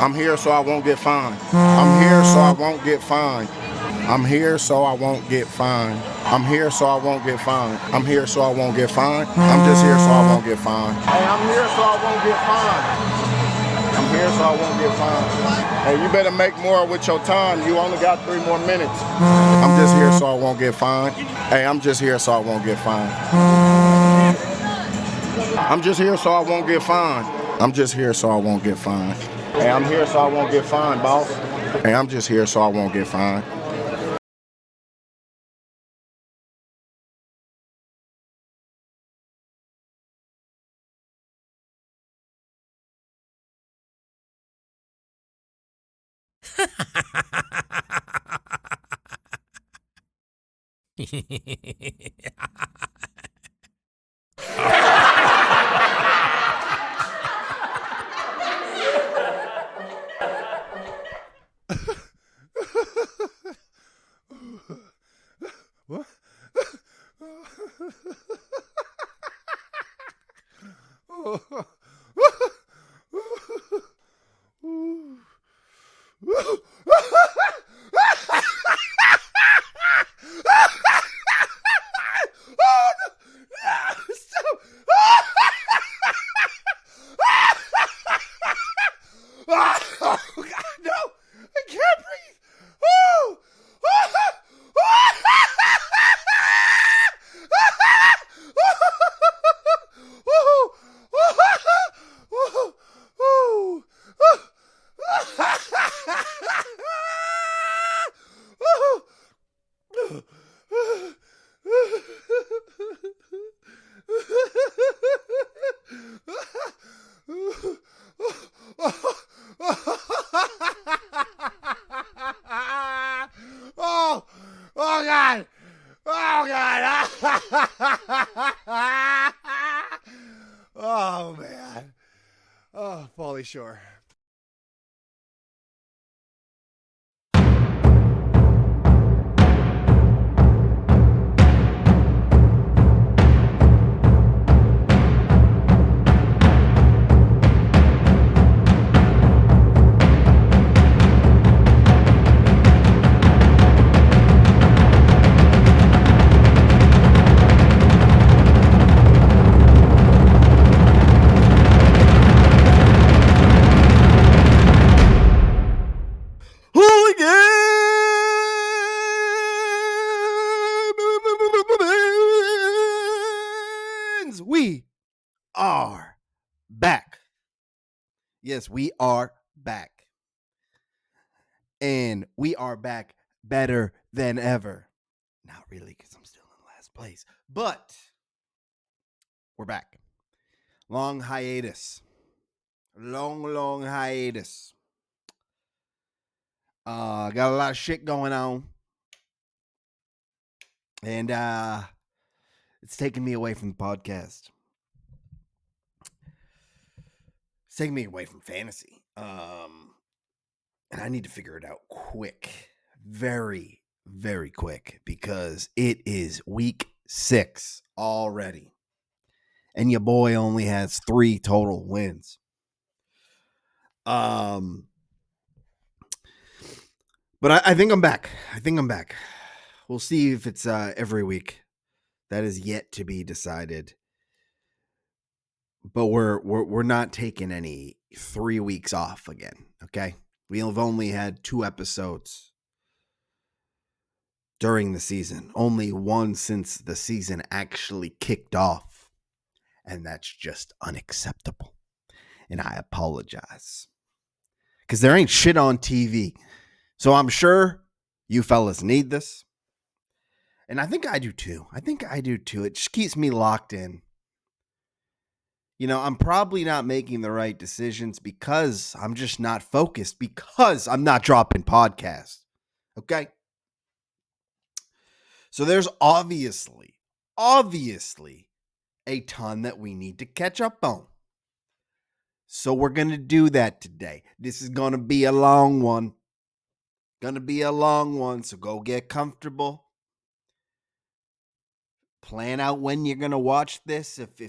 I'm here so I won't get fined. I'm here so I won't get fined. I'm here so I won't get fined. I'm here so I won't get fined. I'm here so I won't get fined. I'm just here so I won't get fined. Hey, I'm here so I won't get fined. I'm here so I won't get fined. Hey, you better make more with your time. You only got 3 more minutes. I'm just here so I won't get fined. Hey, I'm just here so I won't get fined. I'm just here so I won't get fined. I'm just here so I won't get fined. Hey, I'm here so I won't get fined, boss. Hey, I'm just here so I won't get fined. What? Oh, God, no! I can't breathe! Oh! Oh, oh God. Oh God. Oh man. Oh, Pauly Shore. Hooligans! We are back. Yes, we are back. And we are back better than ever. Not really, because I'm still in last place. But we're back. Long hiatus. Long hiatus. Got a lot of shit going on. And it's taking me away from the podcast. It's taking me away from fantasy. And I need to figure it out quick. Very, very quick. Because it is week 6 already. And your boy only has 3 total wins. But I think I'm back. We'll see if it's every week. That is yet to be decided. But we're not taking any 3 weeks off again. Okay, we've only had 2 episodes during the season. Only one since the season actually kicked off, and that's just unacceptable. And I apologize because there ain't shit on TV. So I'm sure you fellas need this. And I think I do too. It just keeps me locked in. You know, I'm probably not making the right decisions because I'm just not focused, because I'm not dropping podcasts. Okay? So there's obviously a ton that we need to catch up on. So we're going to do that today. This is going to be a long one. So go get comfortable. Plan out when you're going to watch this. If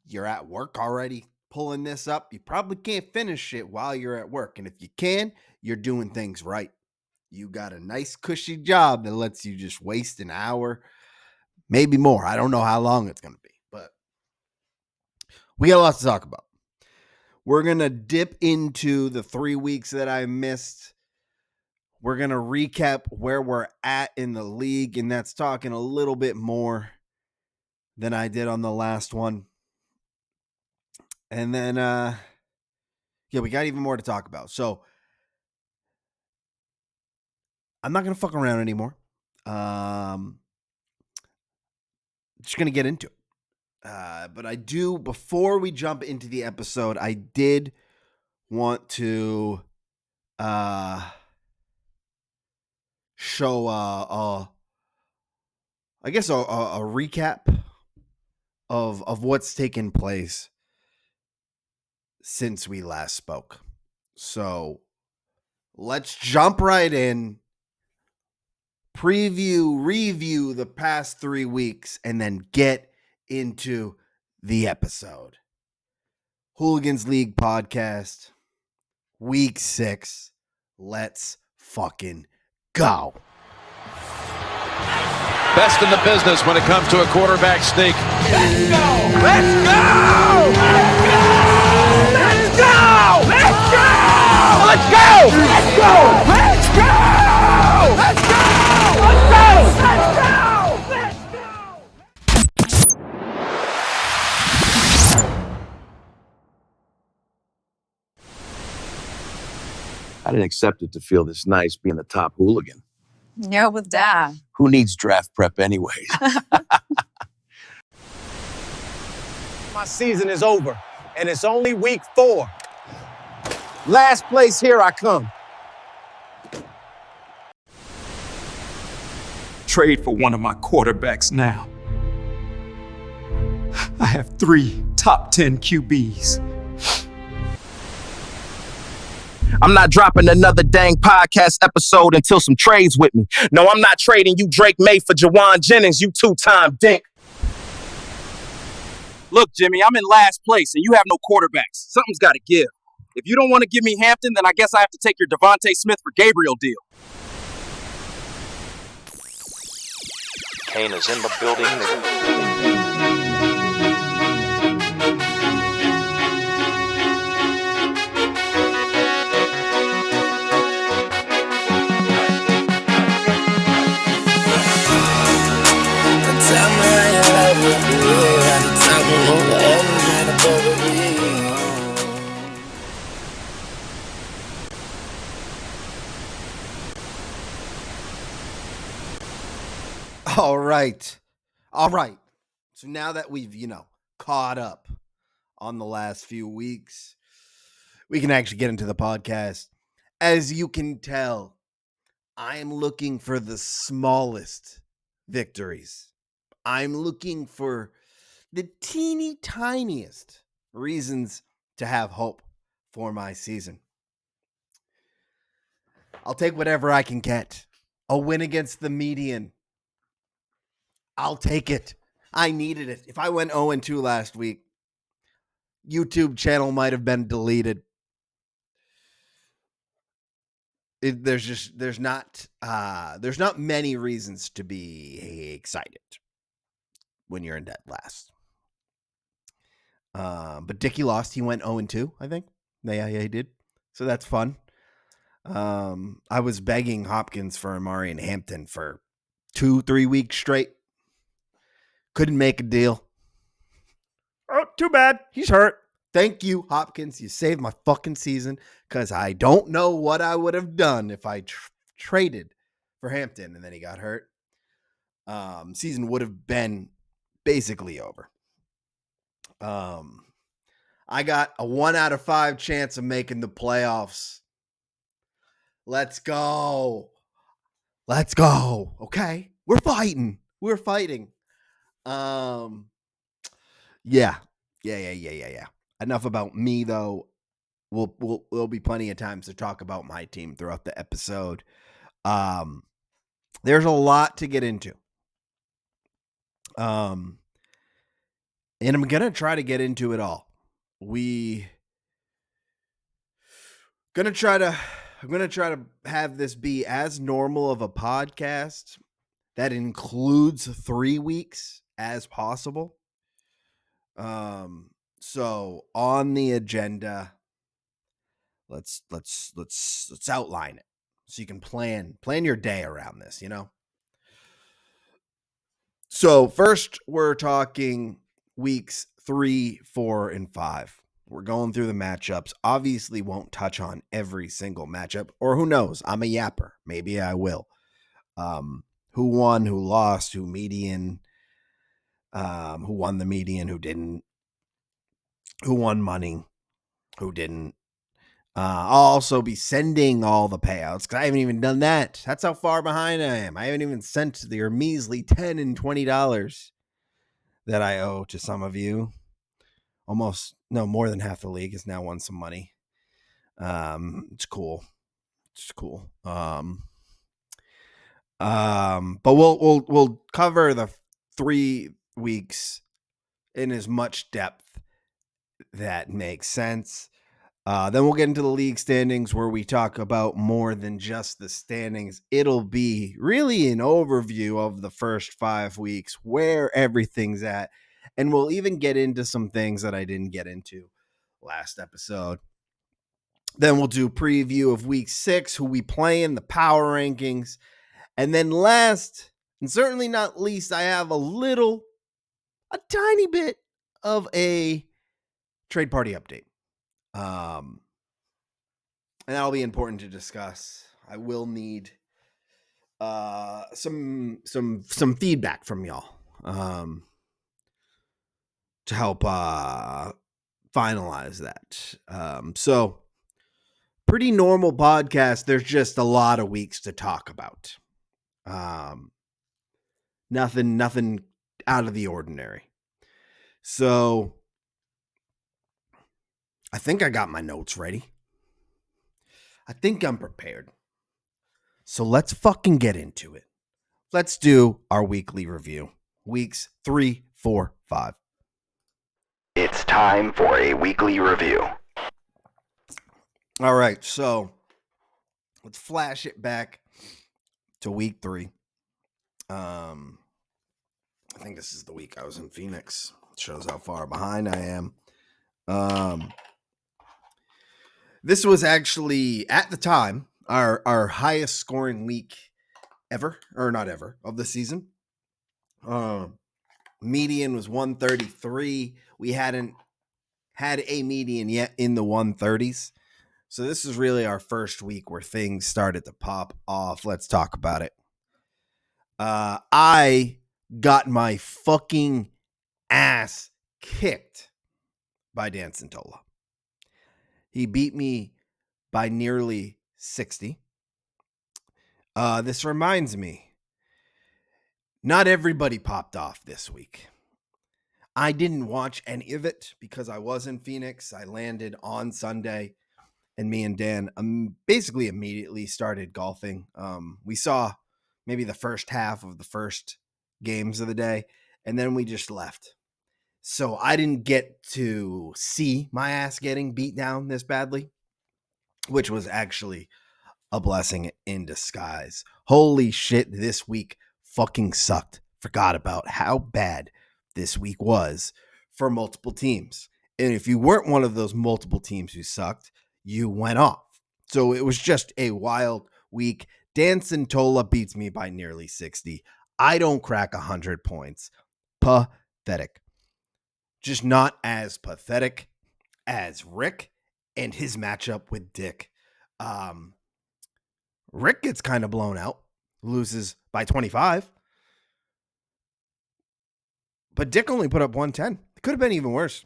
you're at work already, pulling this up, you probably can't finish it while you're at work. And if you can, you're doing things right. You got a nice cushy job that lets you just waste an hour, maybe more. I don't know how long it's going to be, but we got a lot to talk about. We're going to dip into the 3 weeks that I missed. We're going to recap where we're at in the league, and that's talking a little bit more than I did on the last one. And then, we got even more to talk about. So I'm not going to fuck around anymore. Just going to get into it. But I do, before we jump into the episode, I did want to show I guess a recap of what's taken place since we last spoke. So let's jump right in, review the past 3 weeks, and then get into the episode. Hooligans League podcast, week 6. Let's fucking go. Best in the business when it comes to a quarterback sneak. Let's go! Let's go! Let's go! Let's go! Let's go! Let's go! Let's go! Let's go! Let's go! Let's go! Let's go! I didn't accept it to feel this nice being the top hooligan. Yeah, with Dad. Who needs draft prep anyways? My season is over, and it's only week 4. Last place, here I come. Trade for one of my quarterbacks now. I have 3 top 10 QBs. I'm not dropping another dang podcast episode until some trades with me. No, I'm not trading you Drake May for Jawan Jennings, you 2-time dink. Look, Jimmy, I'm in last place and you have no quarterbacks. Something's got to give. If you don't want to give me Hampton, then I guess I have to take your Devontae Smith for Gabriel deal. Kane is in the building. All right. So now that we've, caught up on the last few weeks, we can actually get into the podcast. As you can tell, I am looking for the smallest victories. I'm looking for the teeny tiniest reasons to have hope for my season. I'll take whatever I can get. A win against the median. I'll take it. I needed it. If I went 0-2 last week, YouTube channel might have been deleted. There's not many reasons to be excited when you're in dead last. But Dickie lost. He went 0-2, I think. Yeah, he did. So that's fun. I was begging Hopkins for Amari and Hampton for 2-3 weeks straight. Couldn't make a deal. Oh, too bad. He's hurt. Thank you, Hopkins. You saved my fucking season because I don't know what I would have done if I traded for Hampton and then he got hurt. Season would have been basically over. I got a 1 out of 5 chance of making the playoffs. Let's go. Okay. We're fighting. Yeah. Enough about me though. We'll be plenty of times to talk about my team throughout the episode. There's a lot to get into. And I'm going to try to get into it all. I'm gonna try to have this be as normal of a podcast that includes 3 weeks as possible. So on the agenda, let's outline it so you can plan your day around this, you know? So first we're talking weeks 3, 4, and 5. We're going through the matchups. Obviously won't touch on every single matchup, or who knows? I'm a yapper. Maybe I will. Who won, who lost, who median, who won the median, who didn't, who won money, who didn't. I'll also be sending all the payouts because I haven't even done that. That's how far behind I am. I haven't even sent your measly $10 and $20 that I owe to some of you. Almost, no, more than half the league has now won some money. It's cool. It's cool. But we'll cover the 3 weeks in as much depth that makes sense. Then we'll get into the league standings where we talk about more than just the standings. It'll be really an overview of the first 5 weeks, where everything's at. And we'll even get into some things that I didn't get into last episode. Then we'll do preview of week 6, who we play in, the power rankings. And then last, and certainly not least, I have a tiny bit of a trade party update. And that'll be important to discuss. I will need some feedback from y'all to help finalize that. So pretty normal podcast. There's just a lot of weeks to talk about. Nothing out of the ordinary. So I think I got my notes ready. I think I'm prepared. So let's fucking get into it. Let's do our weekly review. Weeks 3, 4, 5. It's time for a weekly review. All right, so let's flash it back to week 3. I think this is the week I was in Phoenix. It shows how far behind I am. This was actually, at the time, our highest scoring week ever, or not ever, of the season. Median was 133. We hadn't had a median yet in the 130s. So this is really our first week where things started to pop off. Let's talk about it. I got my fucking ass kicked by Dan Santola. He beat me by nearly 60. This reminds me, not everybody popped off this week. I didn't watch any of it because I was in Phoenix. I landed on Sunday, and me and Dan basically immediately started golfing. We saw maybe the first half of the first games of the day, and then we just left. So I didn't get to see my ass getting beat down this badly, which was actually a blessing in disguise. Holy shit, this week fucking sucked. Forgot about how bad this week was for multiple teams. And if you weren't one of those multiple teams who sucked, you went off. So it was just a wild week. Dan Santola beats me by nearly 60. I don't crack 100 points. Pathetic. Just not as pathetic as Rick and his matchup with Dick. Rick gets kind of blown out, loses by 25. But Dick only put up 110. Could have been even worse.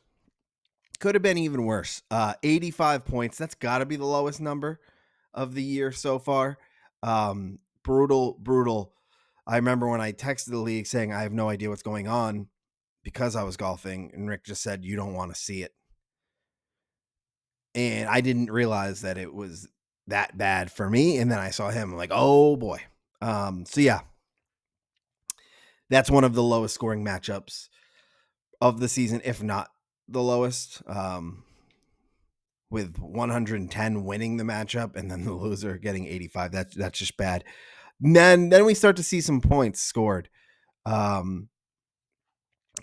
85 points. That's got to be the lowest number of the year so far. Brutal. I remember when I texted the league saying I have no idea what's going on because I was golfing, and Rick just said, you don't want to see it. And I didn't realize that it was that bad for me. And then I saw him, I'm like, oh boy. So yeah, that's one of the lowest scoring matchups of the season, if not the lowest, with 110 winning the matchup and then the loser getting 85. That's just bad. Then we start to see some points scored.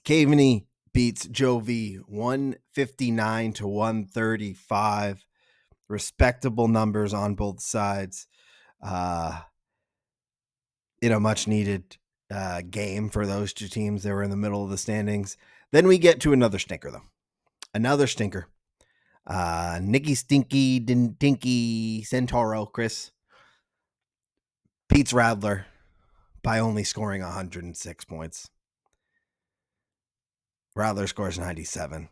Caveney beats Joe V 159 to 135. Respectable numbers on both sides. In a much needed game for those two teams. They were in the middle of the standings. Then we get to another stinker, though. Another stinker. Nicky Stinky Dinky Centauro Chris beats Radler by only scoring 106 points. Radler scores 97.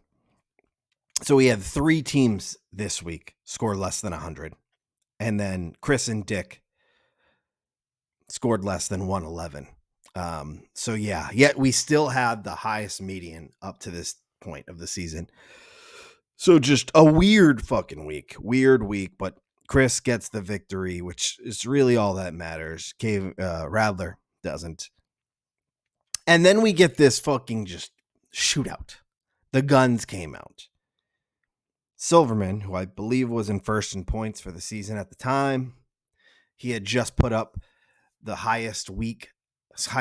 So we had 3 teams this week score less than 100. And then Chris and Dick scored less than 111. So yet we still had the highest median up to this point of the season. So just a weird fucking week. Weird week, but Chris gets the victory, which is really all that matters. Radler doesn't. And then we get this fucking just shootout. The guns came out. Silverman, who I believe was in first in points for the season at the time, he had just put up the highest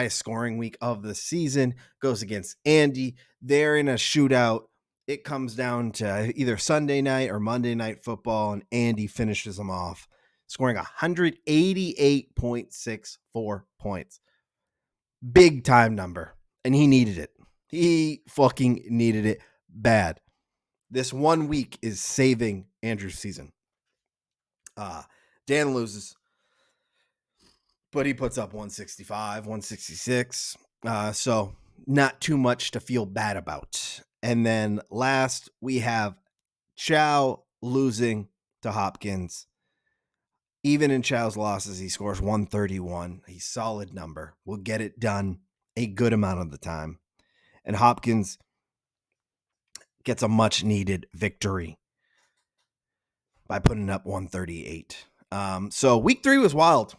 scoring week of the season, goes against Andy. They're in a shootout. It comes down to either Sunday night or Monday Night Football, and Andy finishes them off, scoring 188.64 points. Big time number, and he needed it. He fucking needed it bad. This 1 week is saving Andrew's season. Dan loses, but he puts up 165, 166. So not too much to feel bad about. And then last, we have Chow losing to Hopkins. Even in Chow's losses, he scores 131. A solid number. Will get it done a good amount of the time. And Hopkins gets a much-needed victory by putting up 138. So week 3 was wild.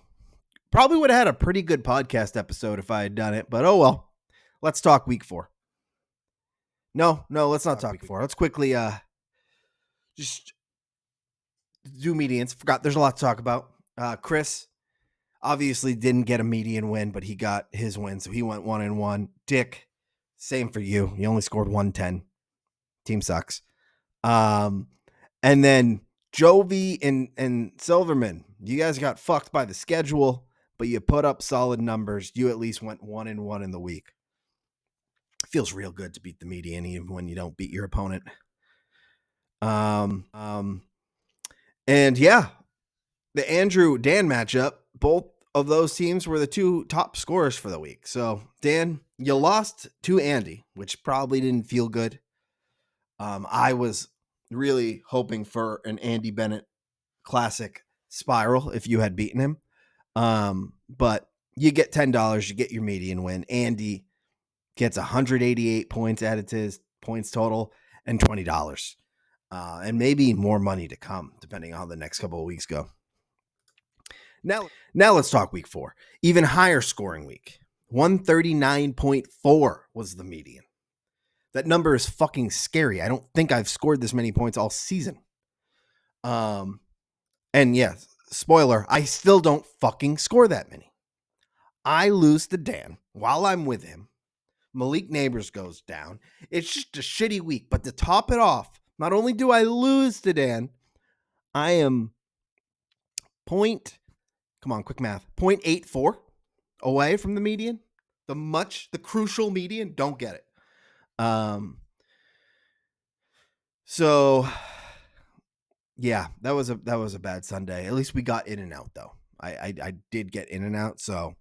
Probably would have had a pretty good podcast episode if I had done it, but oh well. Let's talk week 4. No, let's not talk week 4. Let's quickly just do medians. Forgot there's a lot to talk about. Chris obviously didn't get a median win, but he got his win, so he went 1-1. Dick, same for you. He only scored 110. Team sucks. And then Jovi and Silverman, you guys got fucked by the schedule, but you put up solid numbers. You at least went 1-1 in the week. Feels real good to beat the median even when you don't beat your opponent. And yeah, the Andrew Dan matchup, both of those teams were the 2 top scorers for the week. So Dan, you lost to Andy, which probably didn't feel good. I was really hoping for an Andy Bennett classic spiral if you had beaten him. But you get $10, you get your median win. Andy gets 188 points added to his points total and $20. And maybe more money to come, depending on how the next couple of weeks go. Now let's talk week 4. Even higher scoring week. 139.4 was the median. That number is fucking scary. I don't think I've scored this many points all season. And yes, spoiler, I still don't fucking score that many. I lose to Dan while I'm with him. Malik Neighbors goes down. It's just a shitty week. But to top it off, not only do I lose to Dan, I am 0.84 away from the median. The crucial median. Don't get it. So yeah, that was a bad Sunday. At least we got in and out though. I did get in and out, so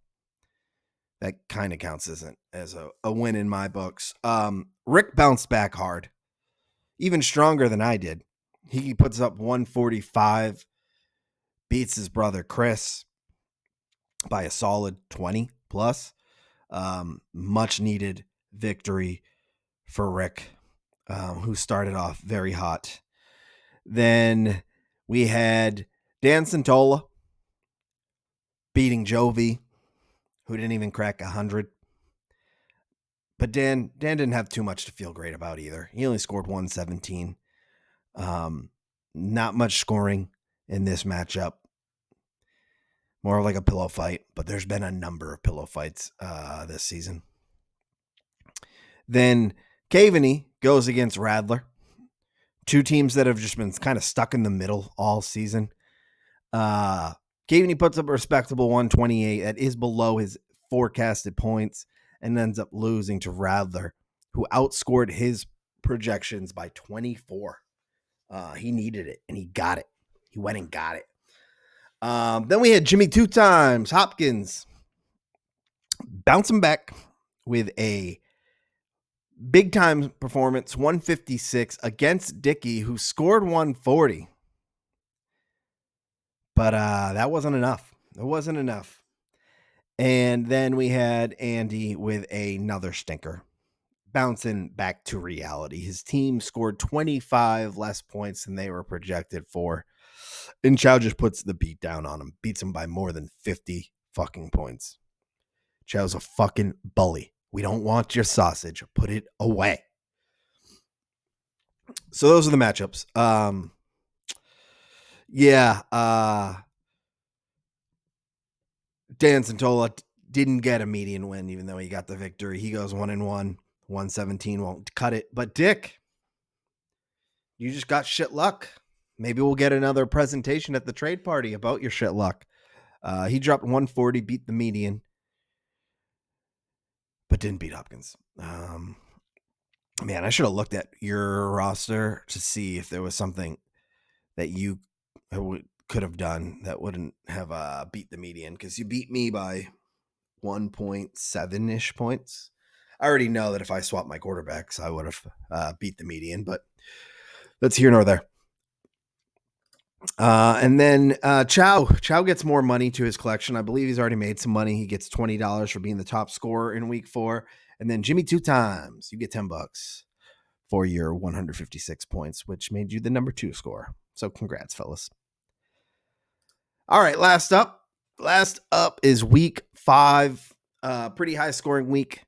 that kind of counts as a win in my books. Rick bounced back hard, even stronger than I did. He puts up 145, beats his brother Chris by a solid 20 plus. Much needed victory for Rick, who started off very hot. Then we had Dan Santola beating Jovi, who didn't even crack 100 But Dan didn't have too much to feel great about either. He only scored 117. Not much scoring in this matchup. More of like a pillow fight, but there's been a number of pillow fights this season. Then Caveney goes against Radler. Two teams that have just been kind of stuck in the middle all season. Caveney puts up a respectable 128. That is below his forecasted points and ends up losing to Radler, who outscored his projections by 24. He needed it, and he got it. He went and got it. Then we had Jimmy 2 times, Hopkins, bouncing back with a big-time performance, 156 against Dickey, who scored 140. But that wasn't enough. It wasn't enough. And then we had Andy with another stinker, bouncing back to reality. His team scored 25 less points than they were projected for. And Chow just puts the beat down on him, beats him by more than 50 fucking points. Chow's a fucking bully. We don't want your sausage. Put it away. So those are the matchups. Dan Santola didn't get a median win, even though he got the victory. He goes 1-1, 117 won't cut it. But Dick, you just got shit luck. Maybe we'll get another presentation at the trade party about your shit luck. He dropped 140, beat the median, but didn't beat Hopkins. Man, I should have looked at your roster to see if there was something that you could have done that wouldn't have beat the median, because you beat me by 1.7-ish points. I already know that if I swap my quarterbacks, I would have beat the median, but that's here nor there. And then Chow gets more money to his collection. I believe he's already made some money. He gets $20 for being the top scorer in week 4. And then Jimmy 2 times, you get $10 for your 156 points, which made you the number 2 scorer. So congrats, fellas. All right, last up is week 5. Pretty high scoring week.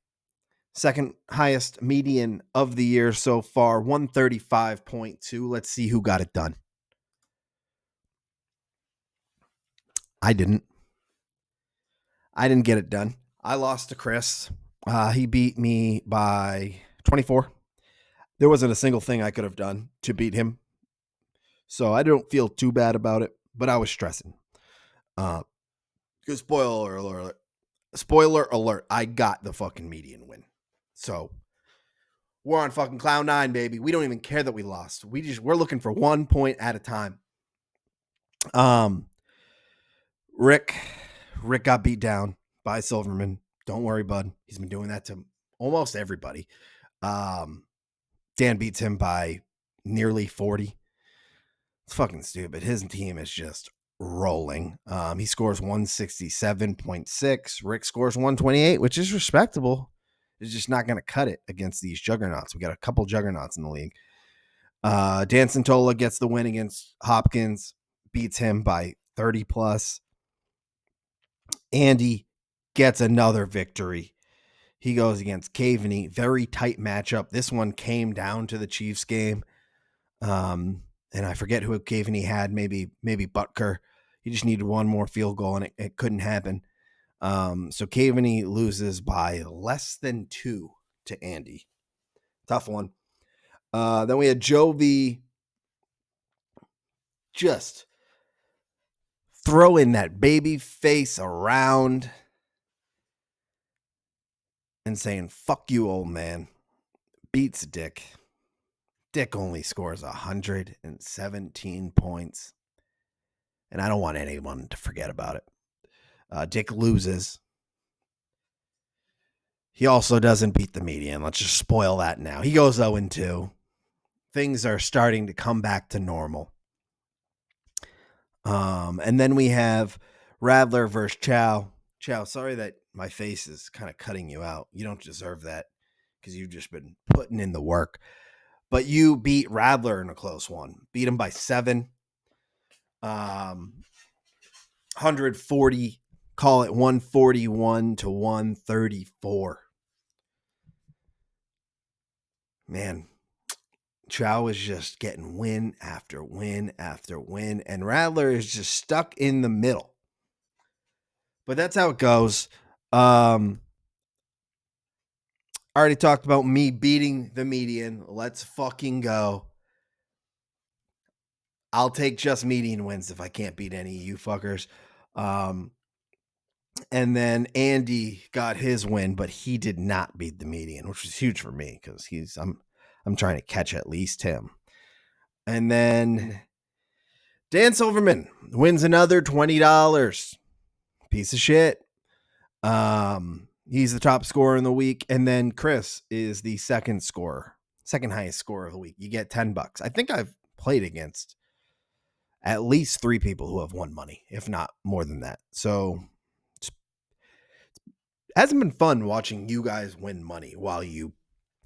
Second highest median of the year so far, 135.2. Let's see who got it done. I didn't get it done. I lost to Chris. He beat me by 24. There wasn't a single thing I could have done to beat him, so I don't feel too bad about it, but I was stressing. Because spoiler alert, I got the fucking median win. So we're on fucking cloud 9, baby. We don't even care that we lost. We're looking for 1 point at a time. Rick got beat down by Silverman. Don't worry, bud. He's been doing that to almost everybody. Dan beats him by nearly 40. It's fucking stupid. His team is just rolling. He scores 167.6. Rick scores 128, which is respectable. It's just not going to cut it against these juggernauts. We got a couple juggernauts in the league. Dan Santola gets the win against Hopkins, beats him by 30 plus. Andy gets another victory. He goes against Caveney. Very tight matchup. This one came down to the Chiefs game. And I forget who Caveney had. Maybe Butker. He just needed one more field goal, and it couldn't happen. So Caveney loses by less than 2 to Andy. Tough one. Then we had Jovi just throwing that baby face around and saying, fuck you, old man. Beats Dick. Dick only scores 117 points. And I don't want anyone to forget about it. Dick loses. He also doesn't beat the median. Let's just spoil that now. He goes 0-2. Things are starting to come back to normal. And then we have Radler versus Chow. Chow, sorry that my face is kind of cutting you out. You don't deserve that because you've just been putting in the work. But you beat Radler in a close one. Beat him by 7. 140, call it 141 to 134. man, Chow is just getting win after win after win, and Rattler is just stuck in the middle. But that's how it goes. I already talked about me beating the median. Let's fucking go. I'll take just median wins if I can't beat any of you fuckers. And then Andy got his win, but he did not beat the median, which was huge for me because I'm trying to catch at least him. And then Dan Silverman wins another $20. Piece of shit. He's the top scorer in the week, and then Chris is the second highest scorer of the week. You get $10. I think I've played against at least 3 people who have won money, if not more than that. So it hasn't been fun watching you guys win money while you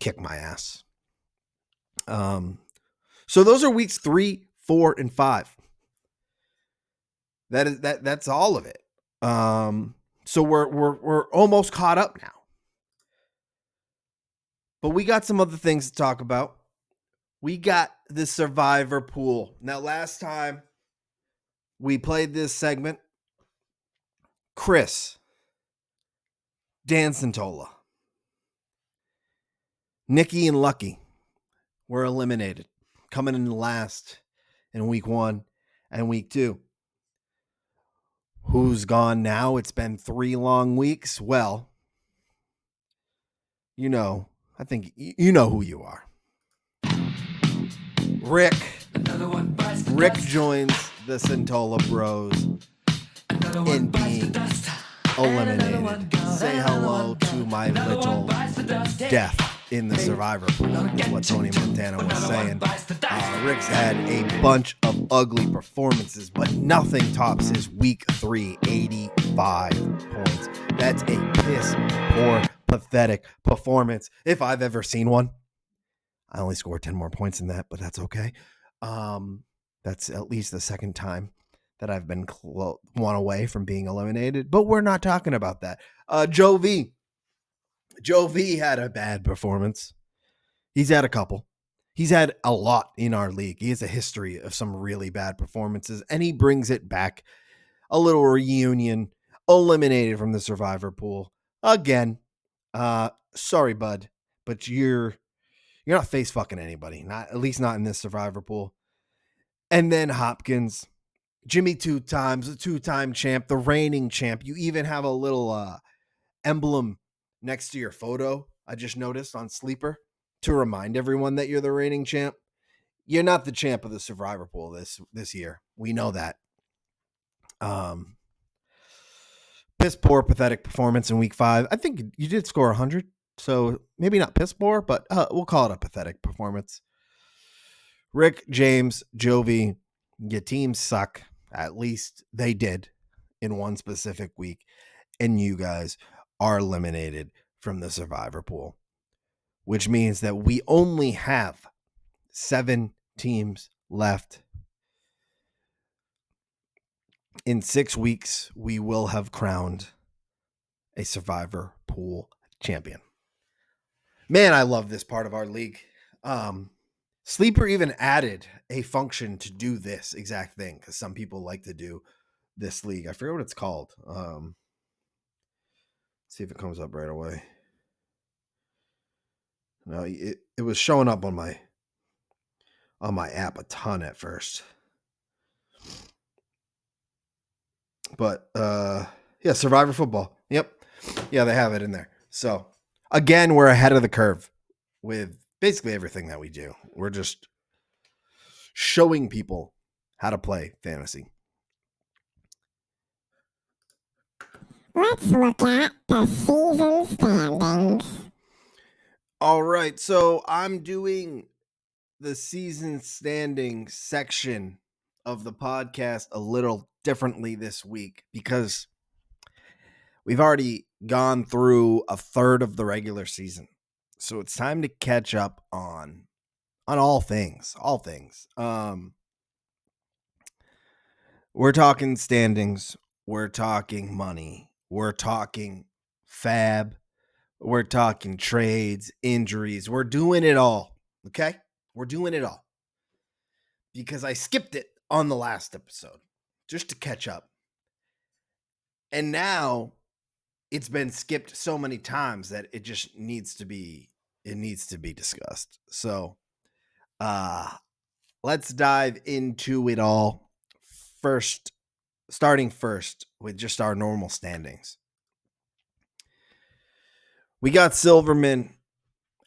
kick my ass. So those are weeks 3, 4, and 5. That's all of it. So we're almost caught up now. But we got some other things to talk about. We got the Survivor pool. Now, last time we played this segment, Chris, Dan Santola, Nikki, and Lucky were eliminated, coming in last in week 1 and week 2. Who's gone now? It's been 3 long weeks. Well, I think you know who you are. Rick joins the Santola Bros in being eliminated. Say hello to my little death in the Survivor pool, is what Tony Montana was saying. Rick's had a bunch of ugly performances, but nothing tops his week 3 85 points. That's a piss poor, pathetic performance if I've ever seen one. I only scored 10 more points than that, but that's okay. That's at least the second time that I've been one away from being eliminated, but we're not talking about that. Joe V had a bad performance. He's had a couple. He's had a lot in our league. He has a history of some really bad performances, and he brings it back. A little reunion, eliminated from the Survivor pool again. Sorry, bud, but you're not face fucking anybody. Not at least not in this Survivor pool. And then Hopkins, Jimmy 2 times, the 2-time champ, the reigning champ. You even have a little emblem next to your photo. I just noticed on Sleeper to remind everyone that you're the reigning champ. You're not the champ of the Survivor pool this year. We know that. Piss poor, pathetic performance in week 5. I think you did score 100. So maybe not piss poor, but we'll call it a pathetic performance. Rick, James, Jovi, your teams suck. At least they did in one specific week. And you guys are eliminated from the Survivor pool, which means that we only have 7 teams left. In 6 weeks, we will have crowned a Survivor pool champion. Man, I love this part of our league. Sleeper even added a function to do this exact thing because some people like to do this league. I forget what it's called. See if it comes up right away. No, it was showing up on my app a ton at first. But yeah, Survivor football. Yep. Yeah, they have it in there. So again, we're ahead of the curve with basically everything that we do. We're just showing people how to play fantasy. Let's look at the season standings. All right, so I'm doing the season standings section of the podcast a little differently this week because we've already gone through a third of the regular season. So it's time to catch up on all things. We're talking standings, we're talking money, we're talking fab, we're talking trades, injuries, we're doing it all. Okay? We're doing it all. Because I skipped it on the last episode just to catch up. And now it's been skipped so many times that it just needs to be discussed. So, let's dive into it all first, starting first with just our normal standings. We got Silverman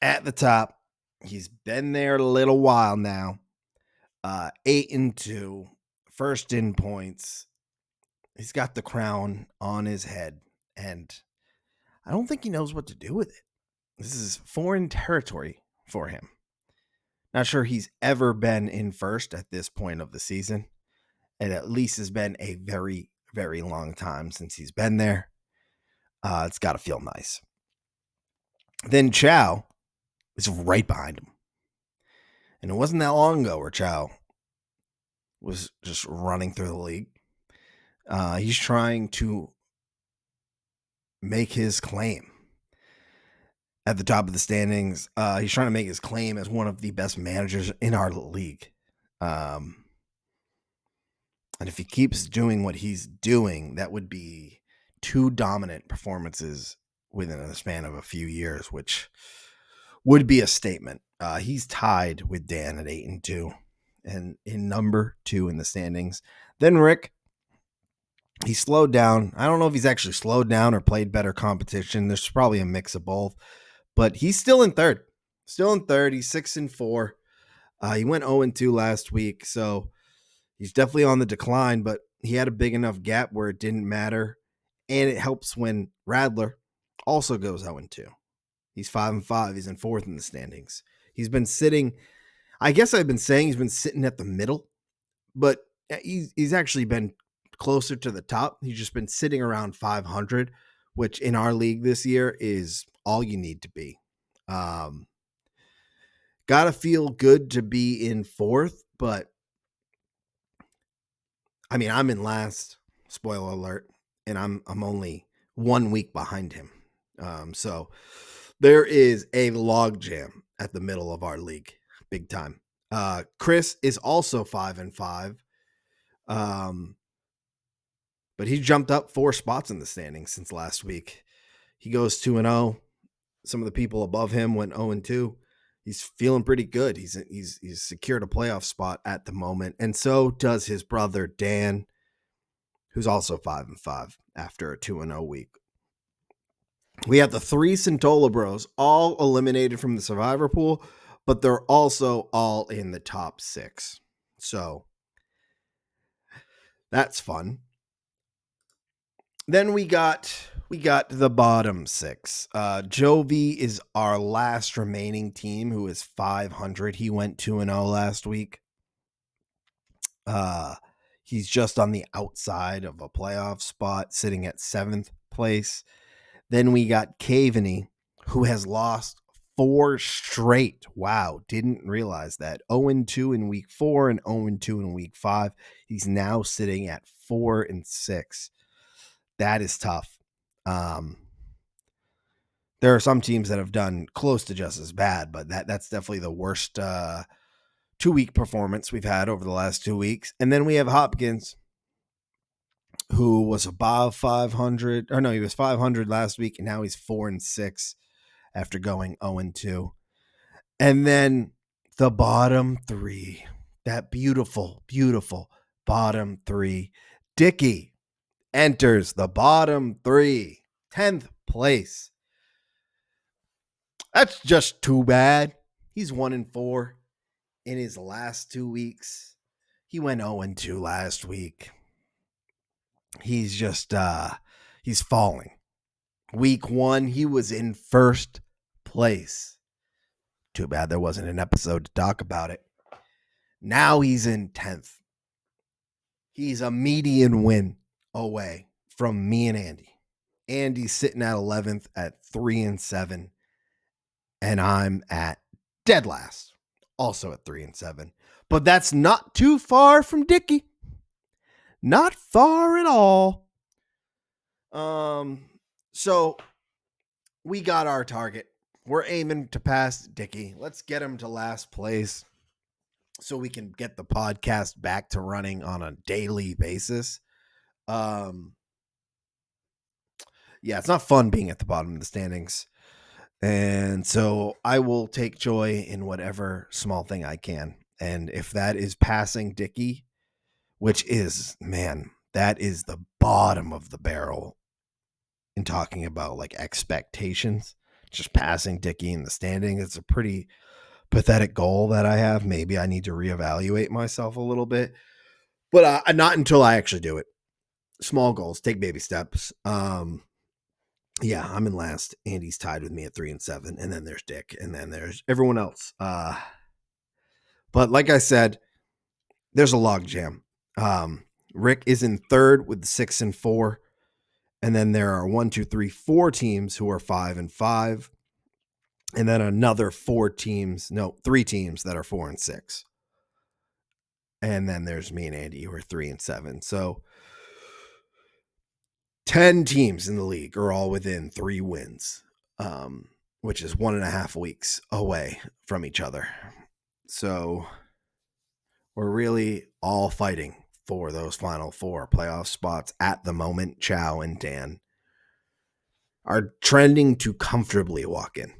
at the top. He's been there a little while now. 8-2, first in points. He's got the crown on his head, and I don't think he knows what to do with it. This is foreign territory for him. Not sure he's ever been in first at this point of the season. It at least has been a very, very long time since he's been there. It's got to feel nice. Then Chow is right behind him. And it wasn't that long ago where Chow was just running through the league. He's trying to make his claim at the top of the standings. He's trying to make his claim as one of the best managers in our league. And if he keeps doing what he's doing, that would be 2 dominant performances within a span of a few years, which would be a statement. He's tied with Dan at 8-2 and in number 2 in the standings. Then Rick, he slowed down. I don't know if he's actually slowed down or played better competition. There's probably a mix of both, but he's still in third. He's 6-4. He went 0-2 last week, so he's definitely on the decline, but he had a big enough gap where it didn't matter, and it helps when Radler also goes 0-2. He's 5-5. He's in 4th in the standings. He's been sitting, I guess I've been saying he's been sitting at the middle, but he's actually been closer to the top. He's just been sitting around 500, which in our league this year is all you need to be. Gotta feel good to be in 4th, but I mean, I'm in last, spoiler alert, and I'm only 1 week behind him. So there is a log jam at the middle of our league, big time. Chris is also 5-5. But he jumped up 4 spots in the standings since last week. He goes 2-0. Some of the people above him went 0-2. He's feeling pretty good. He's secured a playoff spot at the moment, and so does his brother Dan, who's also 5-5 after a 2-0 week. We have the 3 Centola Bros all eliminated from the survivor pool, but they're also all in the top 6. So that's fun. Then we got the bottom 6. Jovi is our last remaining team who is 500. He went 2-0 last week. He's just on the outside of a playoff spot, sitting at 7th place. Then we got Caveney, who has lost 4 straight. Wow, didn't realize that. 0-2 in week 4 and 0-2 in week 5. He's now sitting at 4-6. That is tough. There are some teams that have done close to just as bad, but that's definitely the worst 2-week performance we've had over the last 2 weeks. And then we have Hopkins, who was above 500. Or no, he was 500 last week, and now he's 4-6 after going 0-2. And then the bottom 3, that beautiful, beautiful bottom 3. Dickey enters the bottom 3, 10th place. That's just too bad. He's 1-4 in his last 2 weeks. He went 0-2 last week. He's just, he's falling. Week 1, he was in 1st place. Too bad there wasn't an episode to talk about it. Now he's in 10th. He's a median win away from me and Andy. Andy's sitting at 11th at 3-7. And I'm at dead last, also at 3-7. But that's not too far from Dickey. Not far at all. So we got our target we're aiming to pass Dickey. Let's get him to last place so we can get the podcast back to running on a daily basis. Yeah, it's not fun being at the bottom of the standings. And so I will take joy in whatever small thing I can. And if that is passing Dickey, which is, man, that is the bottom of the barrel in talking about like expectations, just passing Dickey in the standing. It's a pretty pathetic goal that I have. Maybe I need to reevaluate myself a little bit, but not until I actually do it. Small goals, take baby steps. Yeah, I'm in last. Andy's tied with me at 3-7, and then there's Dick, and then there's everyone else. But like I said, there's a log jam. Rick is in third with 6-4, and then there are 4 teams who are 5-5, and then another 3 teams that are 4-6, and then there's me and Andy who are 3-7. So 10 teams in the league are all within 3 wins, which is 1.5 weeks away from each other. So we're really all fighting for those final 4 playoff spots at the moment. Chow and Dan are trending to comfortably walk in.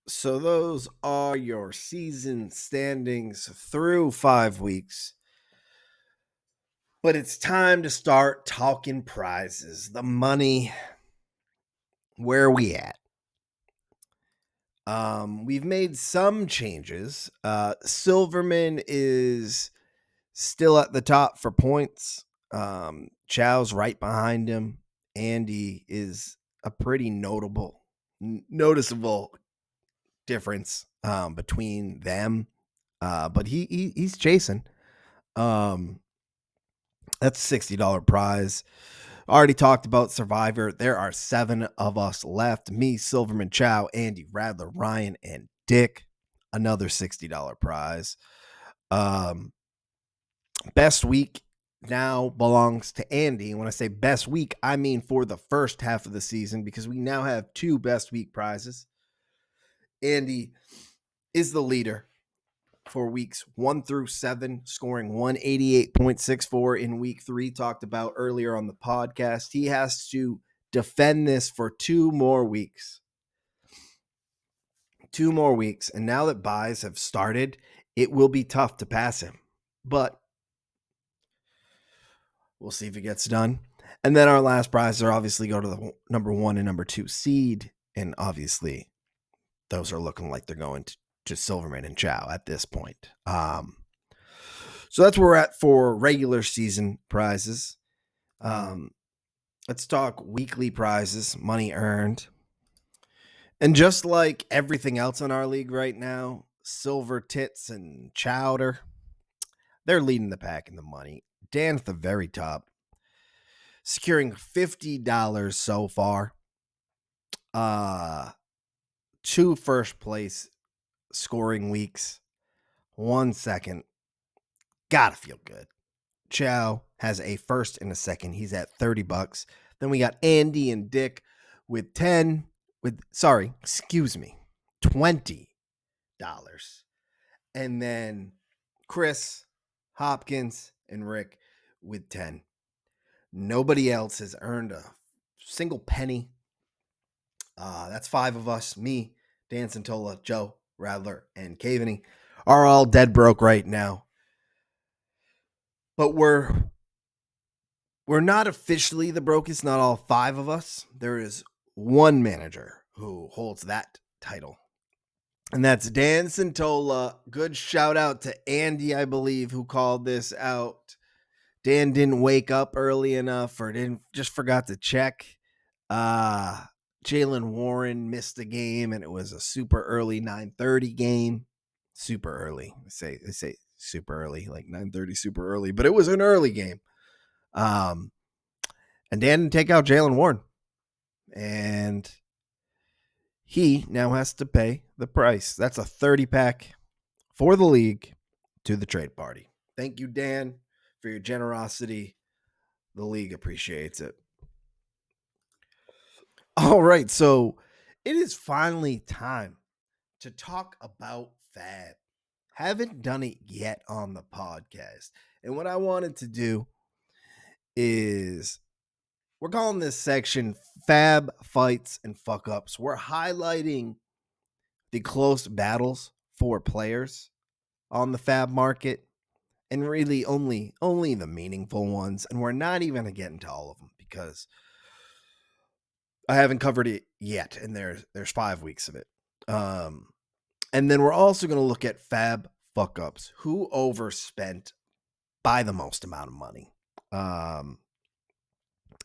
So those are your season standings through 5 weeks. But it's time to start talking prizes, the money. Where are we at? We've made some changes. Silverman is still at the top for points. Chow's right behind him. Andy is a pretty noticeable difference between them. But he's chasing. That's a $60 prize. Already talked about Survivor. There are 7 of us left. Me, Silverman, Chow, Andy, Radler, Ryan, and Dick. Another $60 prize. Best week now belongs to Andy. And when I say best week, I mean for the first half of the season, because we now have 2 best week prizes. Andy is the leader for weeks 1 through 7, scoring 188.64 in week 3, talked about earlier on the podcast. He has to defend this for 2 more weeks. 2 more weeks. And now that buys have started, it will be tough to pass him. But we'll see if it gets done. And then our last prizes are obviously go to the number 1 and number 2 seed. And obviously, those are looking like they're going to Silverman and Chow at this point. So that's where we're at for regular season prizes. Let's talk weekly prizes, money earned. And just like everything else in our league right now, Silver Tits and Chowder, they're leading the pack in the money. Dan's at the very top, securing $50 so far. 2 first place scoring weeks, 1 second. Gotta feel good. Chow has a first and a second. He's at $30. Then we got Andy and Dick with $20. And then Chris, Hopkins, and Rick with 10. Nobody else has earned a single penny. That's 5 of us. Me, Dan Santola, Joe, Radler, and Caveney are all dead broke right now. But we're not officially the brokest, not all 5 of us. There is one manager who holds that title, and that's Dan Santola. Good shout out to Andy, I believe, who called this out. Dan didn't wake up early enough or just forgot to check. Jalen Warren missed a game, and it was a super early 9:30 game. Super early. They say super early, like 9:30, super early, but it was an early game. And Dan didn't take out Jalen Warren, and he now has to pay the price. That's a 30-pack for the league to the trade party. Thank you, Dan, for your generosity. The league appreciates it. All right, so it is finally time to talk about Fab. Haven't done it yet on the podcast. And what I wanted to do is we're calling this section Fab Fights and Fuck Ups. We're highlighting the close battles for players on the Fab market and really only the meaningful ones. And we're not even going to get into all of them because I haven't covered it yet, and there's 5 weeks of it. And then we're also going to look at Fab fuck ups, who overspent by the most amount of money. And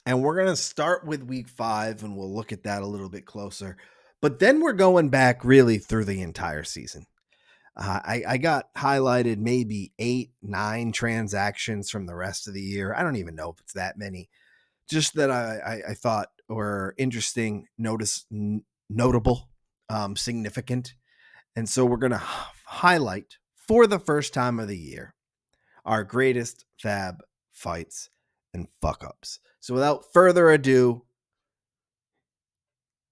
we're going to start with week 5, and we'll look at that a little bit closer. But then we're going back really through the entire season. I got highlighted maybe 8-9 transactions from the rest of the year. I don't even know if it's that many. Just that I thought were interesting, notable, significant. And so we're going to highlight for the first time of the year our greatest Fab fights and fuck ups. So without further ado,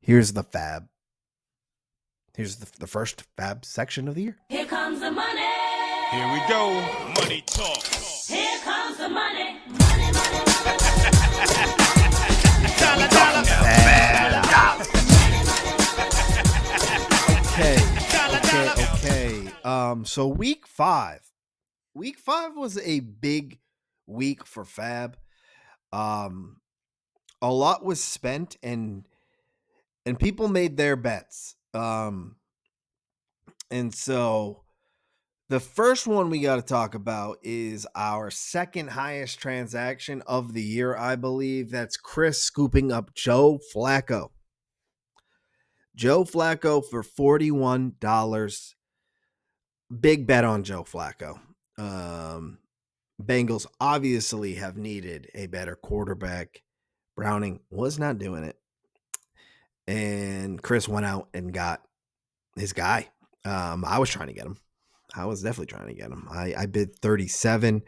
here's the Fab. Here's the first Fab section of the year. Here comes the money. Here we go. Money talk. Here comes the money. Money, money, Dollar, dollar. Okay. So week 5. Week 5 was a big week for Fab. A lot was spent and people made their bets. And so the first one we got to talk about is our second highest transaction of the year, I believe. That's Chris scooping up Joe Flacco. Joe Flacco for $41. Big bet on Joe Flacco. Bengals obviously have needed a better quarterback. Browning was not doing it. And Chris went out and got his guy. I was trying to get him. I was definitely trying to get him. I bid 37.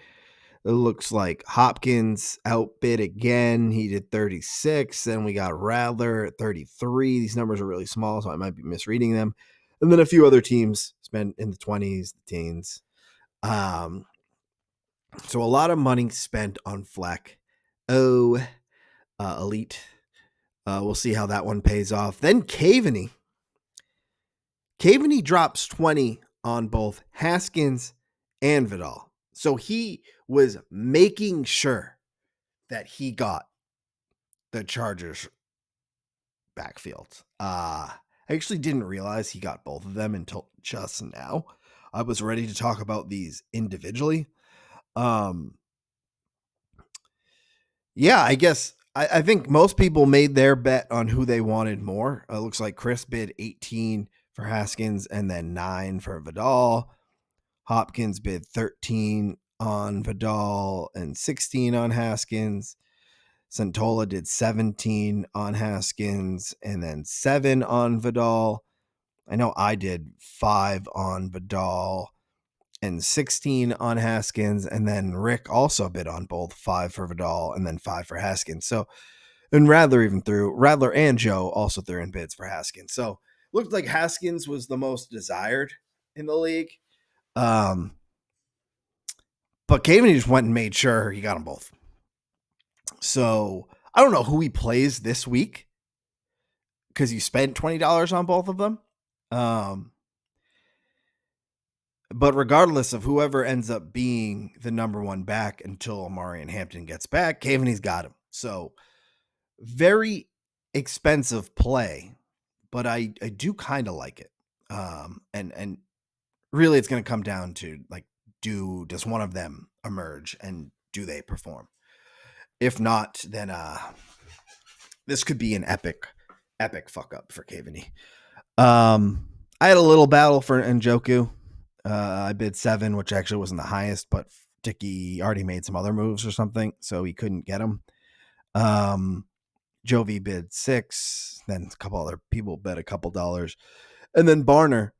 It looks like Hopkins outbid again. He did 36. Then we got Rattler at 33. These numbers are really small, so I might be misreading them. And then a few other teams spent in the 20s, the teens. So a lot of money spent on Fleck. Elite. We'll see how that one pays off. Then Caveney. Caveney drops 20 on both Haskins and Vidal. So he was making sure that he got the Chargers backfield. I actually didn't realize he got both of them until just now. I was ready to talk about these individually. Yeah, I guess I think most people made their bet on who they wanted more. It looks like Chris bid 18 for Haskins and then 9 for Vidal. Hopkins bid 13 on Vidal and 16 on Haskins. Santola did 17 on Haskins and then 7 on Vidal. I know I did 5 on Vidal and 16 on Haskins. And then Rick also bid on both, 5 for Vidal and then 5 for Haskins. So, and Rattler and Joe also threw in bids for Haskins. So looked like Haskins was the most desired in the league. But Caveney just went and made sure he got them both. So I don't know who he plays this week because he spent $20 on both of them. But regardless of whoever ends up being the number one back until Amari and Hampton gets back, Caveney's got him. So very expensive play, but I do kind of like it. And really it's going to come down to like, does one of them emerge and do they perform? If not, then this could be an epic fuck up for Caveney. I had a little battle for Njoku. I bid 7, which actually wasn't the highest, but Dickey already made some other moves or something, so he couldn't get him. Jovi bid 6, then a couple other people bet a couple dollars. And then Barner,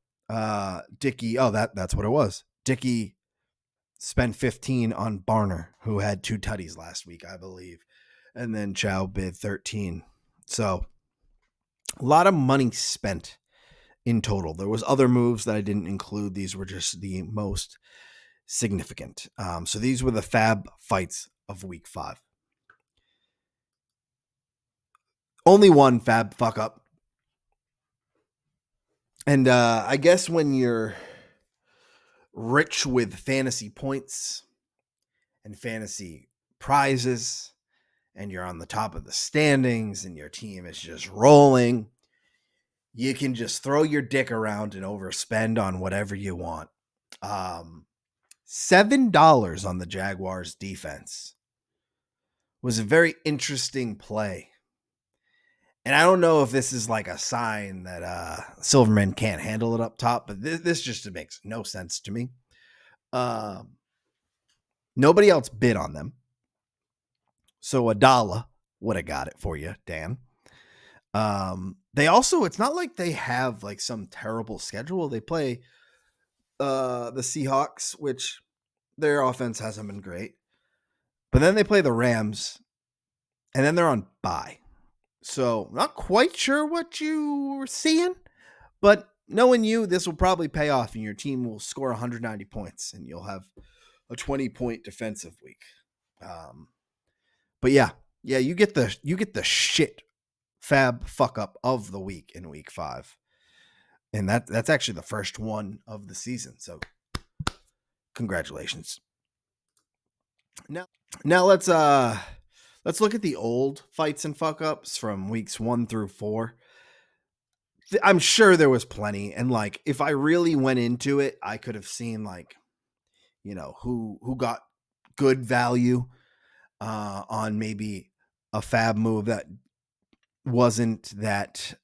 Dickey, that's what it was. Dickey spent 15 on Barner, who had 2 tutties last week, I believe. And then Chow bid 13. So A lot of money spent in total. There was other moves that I didn't include. These were just the most significant. So these were the fab fights of week 5. Only one fab fuck up. And I guess when you're rich with fantasy points and fantasy prizes, and you're on the top of the standings and your team is just rolling, you can just throw your dick around and overspend on whatever you want. $7 on the Jaguars defense was a very interesting play. And I don't know if this is like a sign that Silverman can't handle it up top, but this just makes no sense to me. Nobody else bid on them. So $1 would have got it for you, Dan. They also, it's not like they have like some terrible schedule. They play the Seahawks, which their offense hasn't been great. But then they play the Rams, and then they're on bye. So not quite sure what you were seeing, but knowing you, this will probably pay off, and your team will score 190 points, and you'll have a 20-point defensive week. But yeah, you get the shit fab fuck up of the week in week 5. And that's actually the first one of the season. So congratulations. Now let's look at the old fights and fuck ups from weeks 1 through 4. I'm sure there was plenty. And like, if I really went into it, I could have seen like, who got good value on maybe a fab move that wasn't that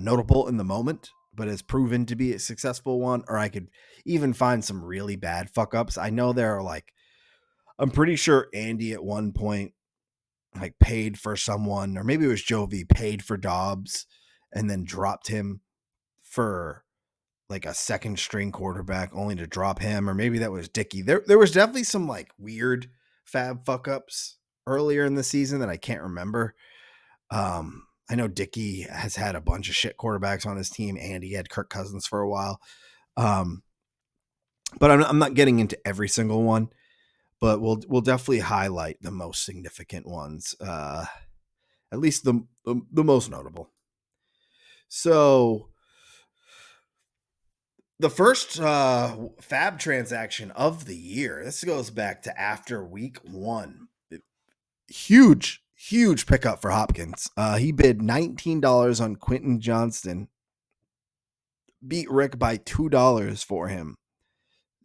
notable in the moment, but has proven to be a successful one. Or I could even find some really bad fuck ups. I know there are like, I'm pretty sure Andy at one point like paid for someone, or maybe it was Jovi, paid for Dobbs and then dropped him for like a second string quarterback only to drop him. Or maybe that was Dickey. There was definitely some like weird fab fuck ups earlier in the season that I can't remember. I know Dickey has had a bunch of shit quarterbacks on his team, and he had Kirk Cousins for a while. But I'm not getting into every single one, but we'll definitely highlight the most significant ones, at least the most notable. So the first fab transaction of the year, this goes back to after week 1. Huge pickup for Hopkins. He bid $19 on Quentin Johnston, beat Rick by $2 for him,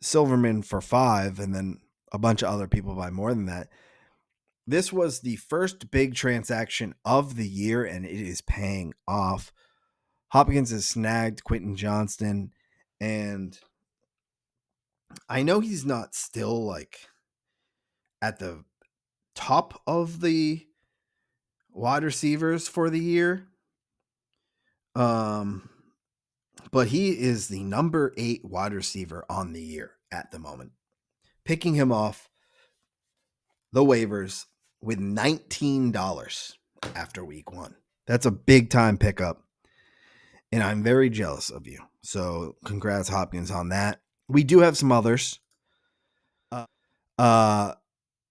Silverman for $5, and then a bunch of other people by more than that. This was the first big transaction of the year, and it is paying off. Hopkins has snagged Quentin Johnston, and I know he's not still like at the top of the wide receivers for the year. But he is the number 8 wide receiver on the year at the moment. Picking him off the waivers with $19 after week 1. That's a big time pickup. And I'm very jealous of you. So congrats, Hopkins, on that. We do have some others.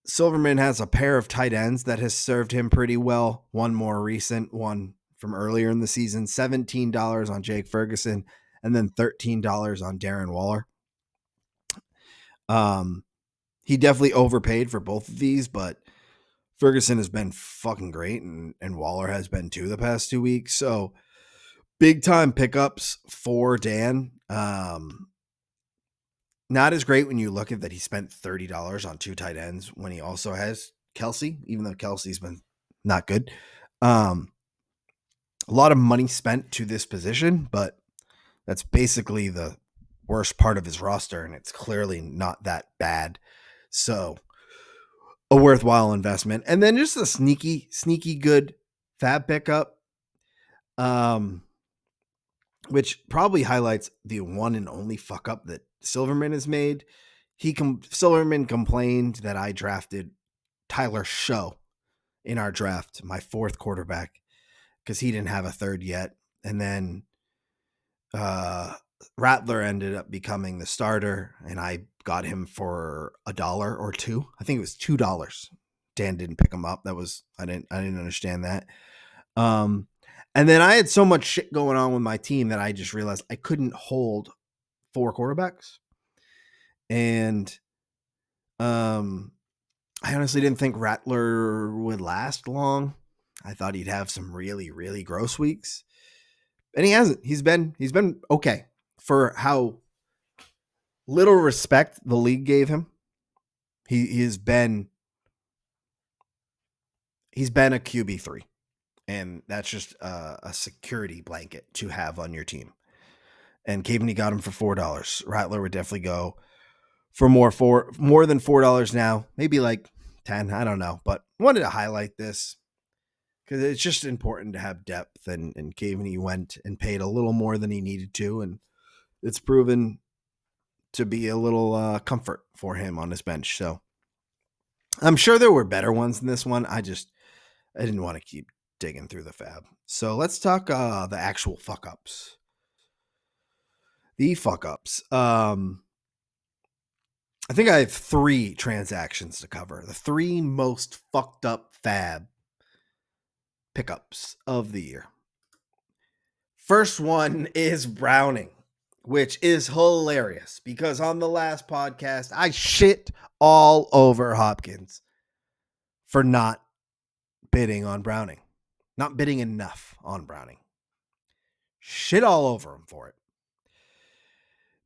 Silverman has a pair of tight ends that has served him pretty well. One more recent, one from earlier in the season, $17 on Jake Ferguson, and then $13 on Darren Waller. He definitely overpaid for both of these, but Ferguson has been fucking great, and Waller has been too the past 2 weeks. So big time pickups for Dan. Not as great when you look at that he spent $30 on 2 tight ends when he also has Kelsey, even though Kelsey's been not good. A lot of money spent to this position, but that's basically the worst part of his roster, and it's clearly not that bad. So a worthwhile investment. And then just a sneaky good fab pickup, which probably highlights the one and only fuck up that Silverman has made. Silverman complained that I drafted Tyler Show in our draft, my 4th quarterback, because he didn't have a 3rd yet. And then Rattler ended up becoming the starter, and I got him for $1 or $2. I think it was $2. Dan didn't pick him up. I didn't understand that. And then I had so much shit going on with my team that I just realized I couldn't hold 4 quarterbacks. And I honestly didn't think Rattler would last long. I thought he'd have some really, really gross weeks. And he hasn't. He's been okay for how little respect the league gave him. He's been a QB3. And that's just a security blanket to have on your team. And Caveney got him for $4. Rattler would definitely go for more than $4 now, maybe like 10. I don't know, but wanted to highlight this because it's just important to have depth. And Caveney went and paid a little more than he needed to, and it's proven to be a little comfort for him on his bench. So I'm sure there were better ones than this one. I didn't want to keep digging through the fab. So let's talk the actual fuck ups. The fuck ups. I think I have 3 transactions to cover. The 3 most fucked up fab pickups of the year. First one is Browning, which is hilarious because on the last podcast, I shit all over Hopkins for not bidding on Browning. Not bidding enough on Browning. Shit all over him for it.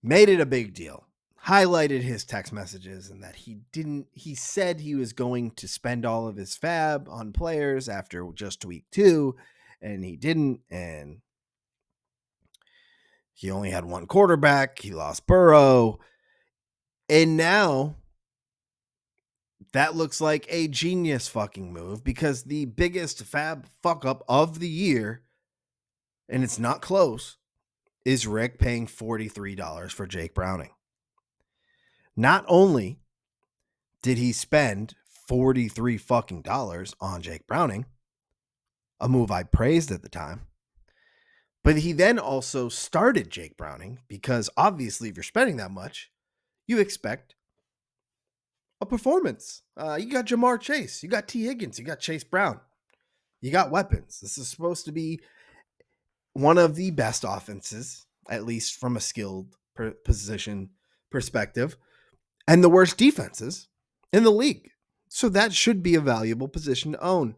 Made it a big deal. Highlighted his text messages and that he said he was going to spend all of his fab on players after just week 2, and he didn't. And he only had 1 quarterback. He lost Burrow. And now that looks like a genius fucking move because the biggest fab fuck up of the year, and it's not close, is Rick paying $43 for Jake Browning. Not only did he spend $43 fucking dollars on Jake Browning, a move I praised at the time, but he then also started Jake Browning because obviously if you're spending that much, you expect a performance. You got Jamar Chase, you got T. Higgins, you got Chase Brown, you got weapons. This is supposed to be one of the best offenses, at least from a skilled position perspective, and the worst defenses in the league. So that should be a valuable position to own.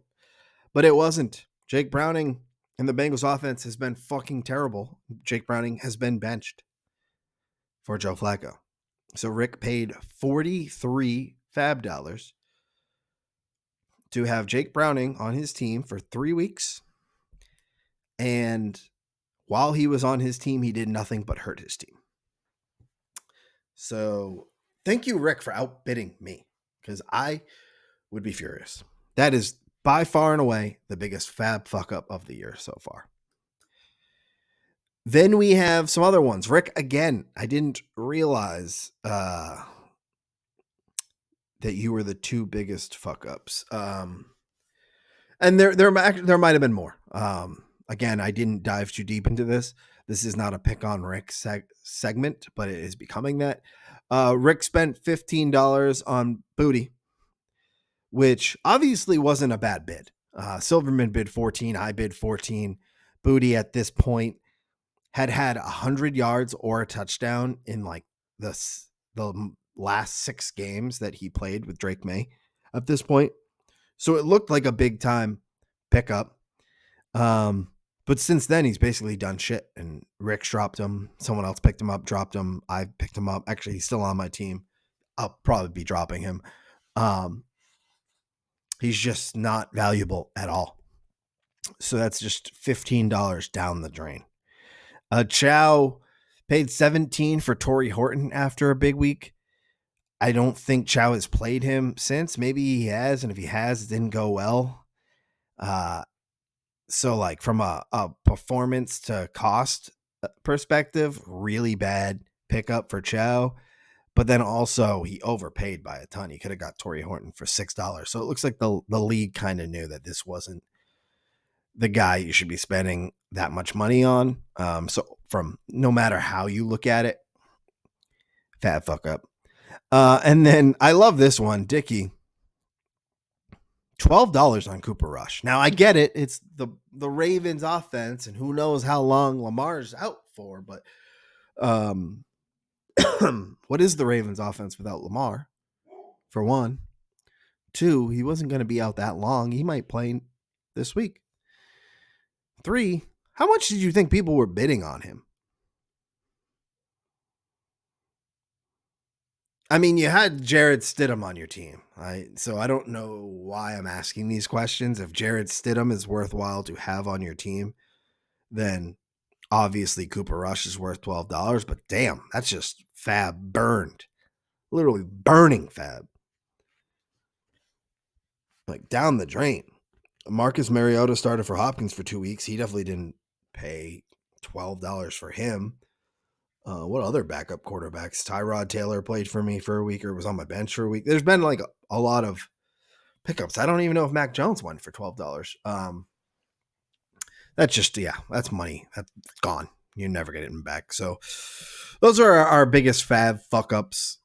But it wasn't. Jake Browning and the Bengals offense has been fucking terrible. Jake Browning has been benched for Joe Flacco. So Rick paid $43 fab dollars to have Jake Browning on his team for 3 weeks. And while he was on his team, he did nothing but hurt his team. So thank you, Rick, for outbidding me because I would be furious. That is by far and away the biggest fab fuck up of the year so far. Then we have some other ones. Rick, again, I didn't realize that you were the 2 biggest fuck ups. And there might have been more. Again, I didn't dive too deep into this. This is not a pick on Rick segment, but it is becoming that. Rick spent $15 on Booty, which obviously wasn't a bad bid. Silverman bid 14. I bid 14. Booty at this point had 100 yards or a touchdown in like the last 6 games that he played with Drake May at this point. So it looked like a big time pickup. But since then, he's basically done shit. And Rick's dropped him. Someone else picked him up, dropped him. I picked him up. Actually, he's still on my team. I'll probably be dropping him. He's just not valuable at all. So that's just $15 down the drain. Chow paid $17 for Torrey Horton after a big week. I don't think Chow has played him since. Maybe he has, and if he has, it didn't go well. So like from a performance to cost perspective, really bad pickup for Chow. But then also he overpaid by a ton. He could have got Torrey Horton for $6. So it looks like the league kind of knew that this wasn't the guy you should be spending that much money on. So from no matter how you look at it, fat fuck up. And then I love this one, Dickie. $12 on Cooper Rush. Now I get it. It's the Ravens offense, and who knows how long Lamar's out for, but what is the Ravens offense without Lamar? For one. Two, he wasn't going to be out that long. He might play this week. Three, how much did you think people were bidding on him? I mean, you had Jared Stidham on your team, right? So I don't know why I'm asking these questions. If Jared Stidham is worthwhile to have on your team, then obviously Cooper Rush is worth $12. But damn, that's just fab burned. Literally burning fab. Like down the drain. Marcus Mariota started for Hopkins for 2 weeks. He definitely didn't pay $12 for him. What other backup quarterbacks? Tyrod Taylor played for me for a week or was on my bench for a week. There's been like a lot of pickups. I don't even know if Mac Jones went for $12. That's just, that's money. That's gone. You never get it back. So those are our biggest fab fuck ups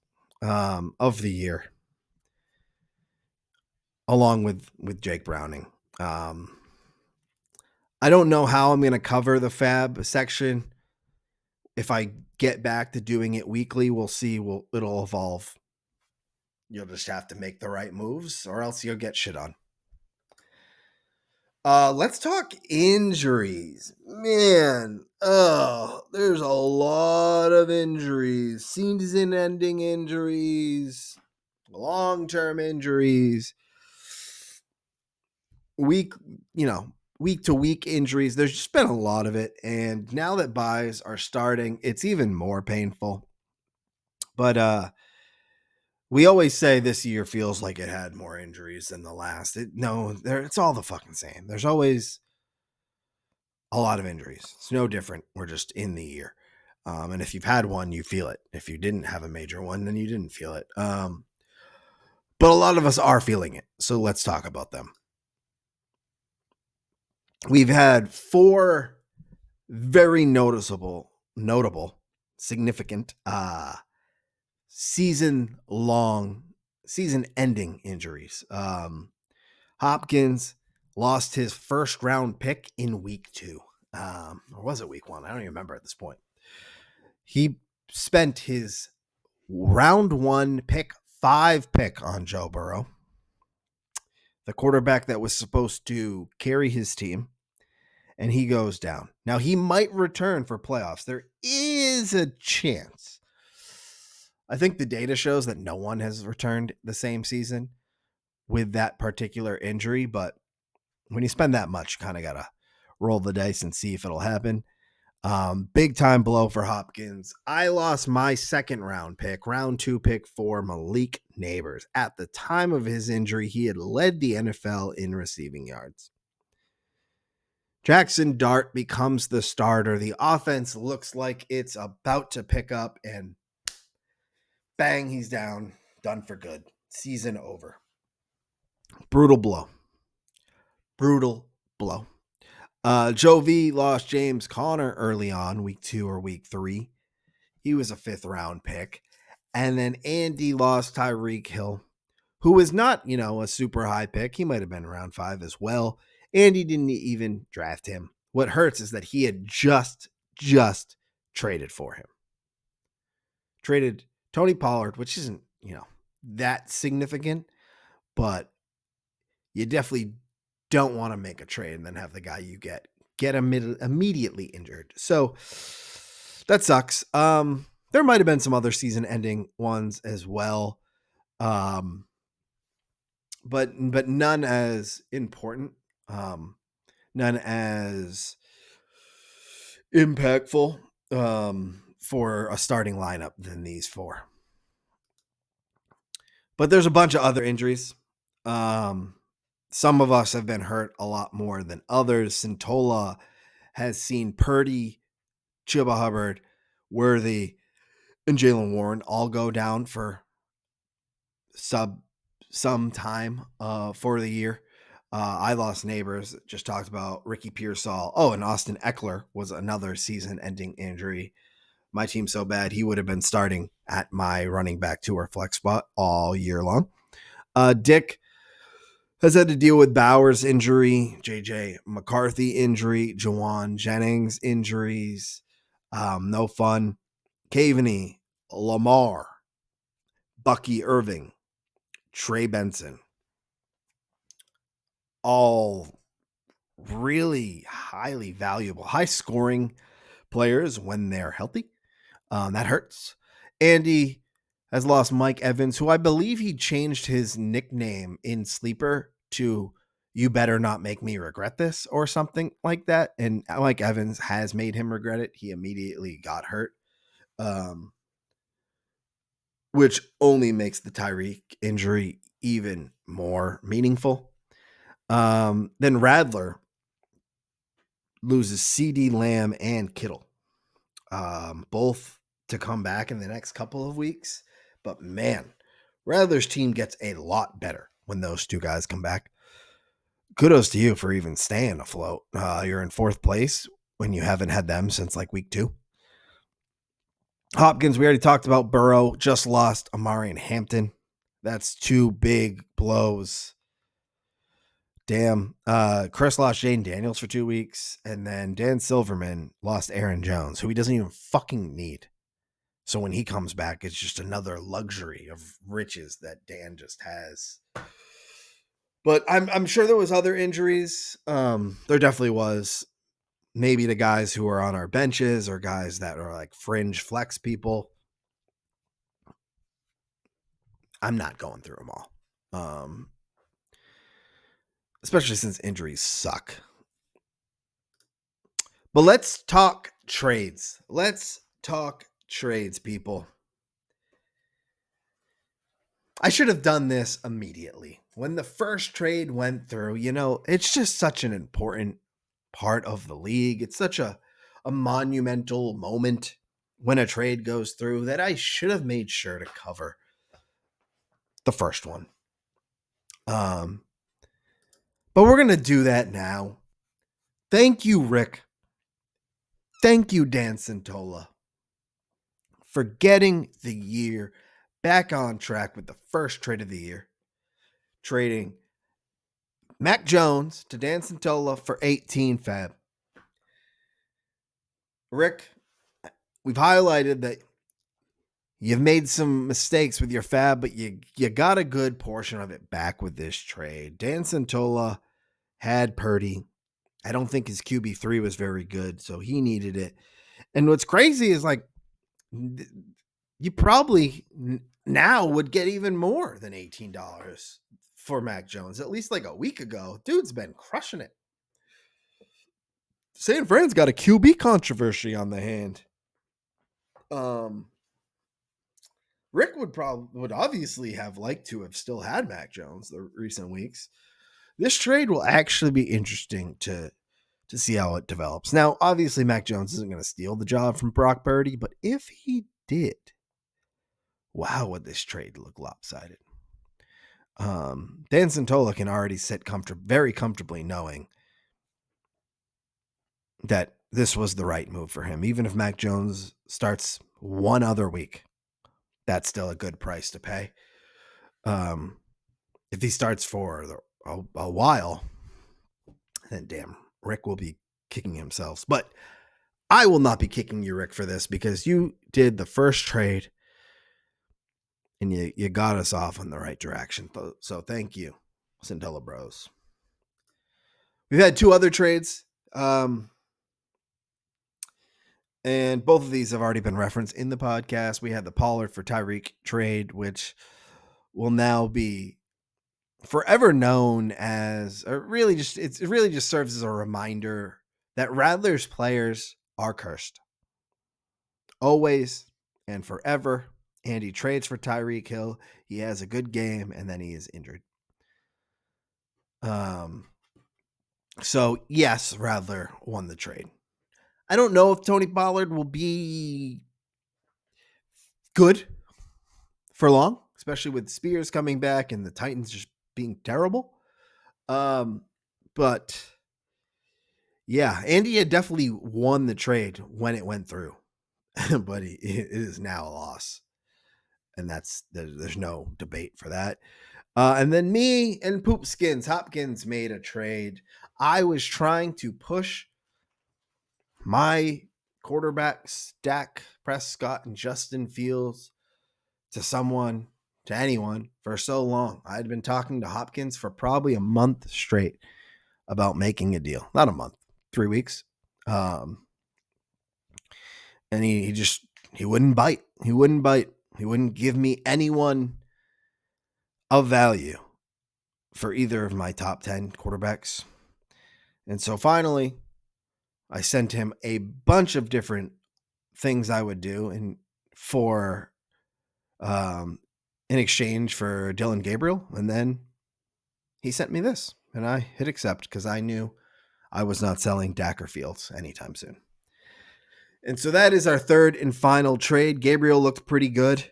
of the year. Along with Jake Browning. I don't know how I'm going to cover the fab section. If I get back to doing it weekly, we'll see. It'll evolve. You'll just have to make the right moves or else you'll get shit on. Let's talk injuries. Man, there's a lot of injuries. Season-ending injuries. Long-term injuries. Week to week injuries. There's just been a lot of it. And now that buys are starting, it's even more painful. But we always say this year feels like it had more injuries than the last. It's all the fucking same. There's always a lot of injuries. It's no different. We're just in the year. And if you've had one, you feel it. If you didn't have a major one, then you didn't feel it. But a lot of us are feeling it. So let's talk about them. We've had 4 very notable, significant, season-ending injuries. Hopkins lost his first round pick in week 2. Or was it week 1? I don't even remember at this point. He spent his round 1 pick 5 pick on Joe Burrow, the quarterback that was supposed to carry his team, and he goes down. Now, he might return for playoffs. There is a chance. I think the data shows that no one has returned the same season with that particular injury, but when you spend that much, kind of got to roll the dice and see if it'll happen. Big time blow for Hopkins. I lost my second round pick, round 2 pick for Malik Neighbors. At the time of his injury, he had led the NFL in receiving yards. Jackson Dart becomes the starter. The offense looks like it's about to pick up, and bang, he's down. Done for good. Season over. Brutal blow. Joe V lost James Conner early on, week 2 or week 3. He was a 5th round pick. And then Andy lost Tyreek Hill, who was not, a super high pick. He might have been around 5 as well. Andy didn't even draft him. What hurts is that he had just traded for him. Traded Tony Pollard, which isn't, that significant, but you definitely don't want to make a trade and then have the guy you get immediately injured. So that sucks. There might have been some other season-ending ones as well, but none as important, none as impactful for a starting lineup than these 4. But there's a bunch of other injuries. Some of us have been hurt a lot more than others. Santola has seen Purdy, Chuba Hubbard, Worthy, and Jalen Warren all go down for some time for the year. I lost neighbors. Just talked about Ricky Pearsall. Oh, and Austin Eckler was another season-ending injury. My team's so bad he would have been starting at my running back 2 or flex spot all year long. Dick has had to deal with Bowers injury, JJ McCarthy injury, Jawan Jennings injuries. No fun. Caveney, Lamar, Bucky Irving, Trey Benson. All really highly valuable, high scoring players when they're healthy. That hurts. Andy has lost Mike Evans, who I believe he changed his nickname in Sleeper to "You Better Not Make Me Regret This" or something like that. And Mike Evans has made him regret it. He immediately got hurt, which only makes the Tyreek injury even more meaningful. Then Radler loses CD Lamb and Kittle, both to come back in the next couple of weeks. But man, Radler's team gets a lot better when those two guys come back. Kudos to you for even staying afloat. You're in 4th place when you haven't had them since like week 2. Hopkins, we already talked about. Burrow just lost Amari and Hampton. That's 2 big blows. Damn. Chris lost Jane Daniels for 2 weeks. And then Dan Silverman lost Aaron Jones, who he doesn't even fucking need. So when he comes back, it's just another luxury of riches that Dan just has. But I'm sure there was other injuries. There definitely was. Maybe the guys who are on our benches or guys that are like fringe flex people. I'm not going through them all. Especially since injuries suck. But let's talk trades. Let's talk trades, people. I should have done this immediately. When the first trade went through, it's just such an important part of the league. It's such a monumental moment when a trade goes through that I should have made sure to cover the first one. But we're going to do that now. Thank you, Rick. Thank you, Dan Santola, for getting the year back on track with the first trade of the year. Trading Mac Jones to Dan Santola for 18 fab. Rick, we've highlighted that you've made some mistakes with your fab, but you got a good portion of it back with this trade. Dan Santola had Purdy. I don't think his QB3 was very good, so he needed it. And what's crazy is like you probably now would get even more than $18 for Mac Jones. At least like a week ago, dude's been crushing it. San Fran's got a QB controversy on the hand. Rick would obviously have liked to have still had Mac Jones the recent weeks. This trade will actually be interesting to see how it develops. Now, obviously, Mac Jones isn't going to steal the job from Brock Purdy, but if he did, wow, would this trade look lopsided. Dan Santola can already sit very comfortably knowing that this was the right move for him. Even if Mac Jones starts one other week, that's still a good price to pay. If he starts for a while, then damn, Rick will be kicking himself. But I will not be kicking you, Rick, for this because you did the first trade and you got us off in the right direction. So thank you, Santola Bros. We've had 2 other trades. And both of these have already been referenced in the podcast. We had the Pollard for Tyreek trade, which will now be forever known as, it really just serves as a reminder that Radler's players are cursed. Always and forever. And he trades for Tyreek Hill. He has a good game and then he is injured. So yes, Radler won the trade. I don't know if Tony Pollard will be good for long, especially with Spears coming back and the Titans just being terrible. But yeah, Andy had definitely won the trade when it went through, but it is now a loss. And there's no debate for that. And then me and Hopkins made a trade. I was trying to push my quarterbacks, Dak Prescott and Justin Fields, to anyone for so long. I had been talking to Hopkins for probably a month straight about making a deal. Not a month, 3 weeks. And he wouldn't bite. He wouldn't give me anyone of value for either of my top 10 quarterbacks. And so finally, I sent him a bunch of different things I would do in exchange for Dylan Gabriel. And then he sent me this, and I hit accept because I knew I was not selling Dak or Fields anytime soon. And so that is our third and final trade. Gabriel looked pretty good.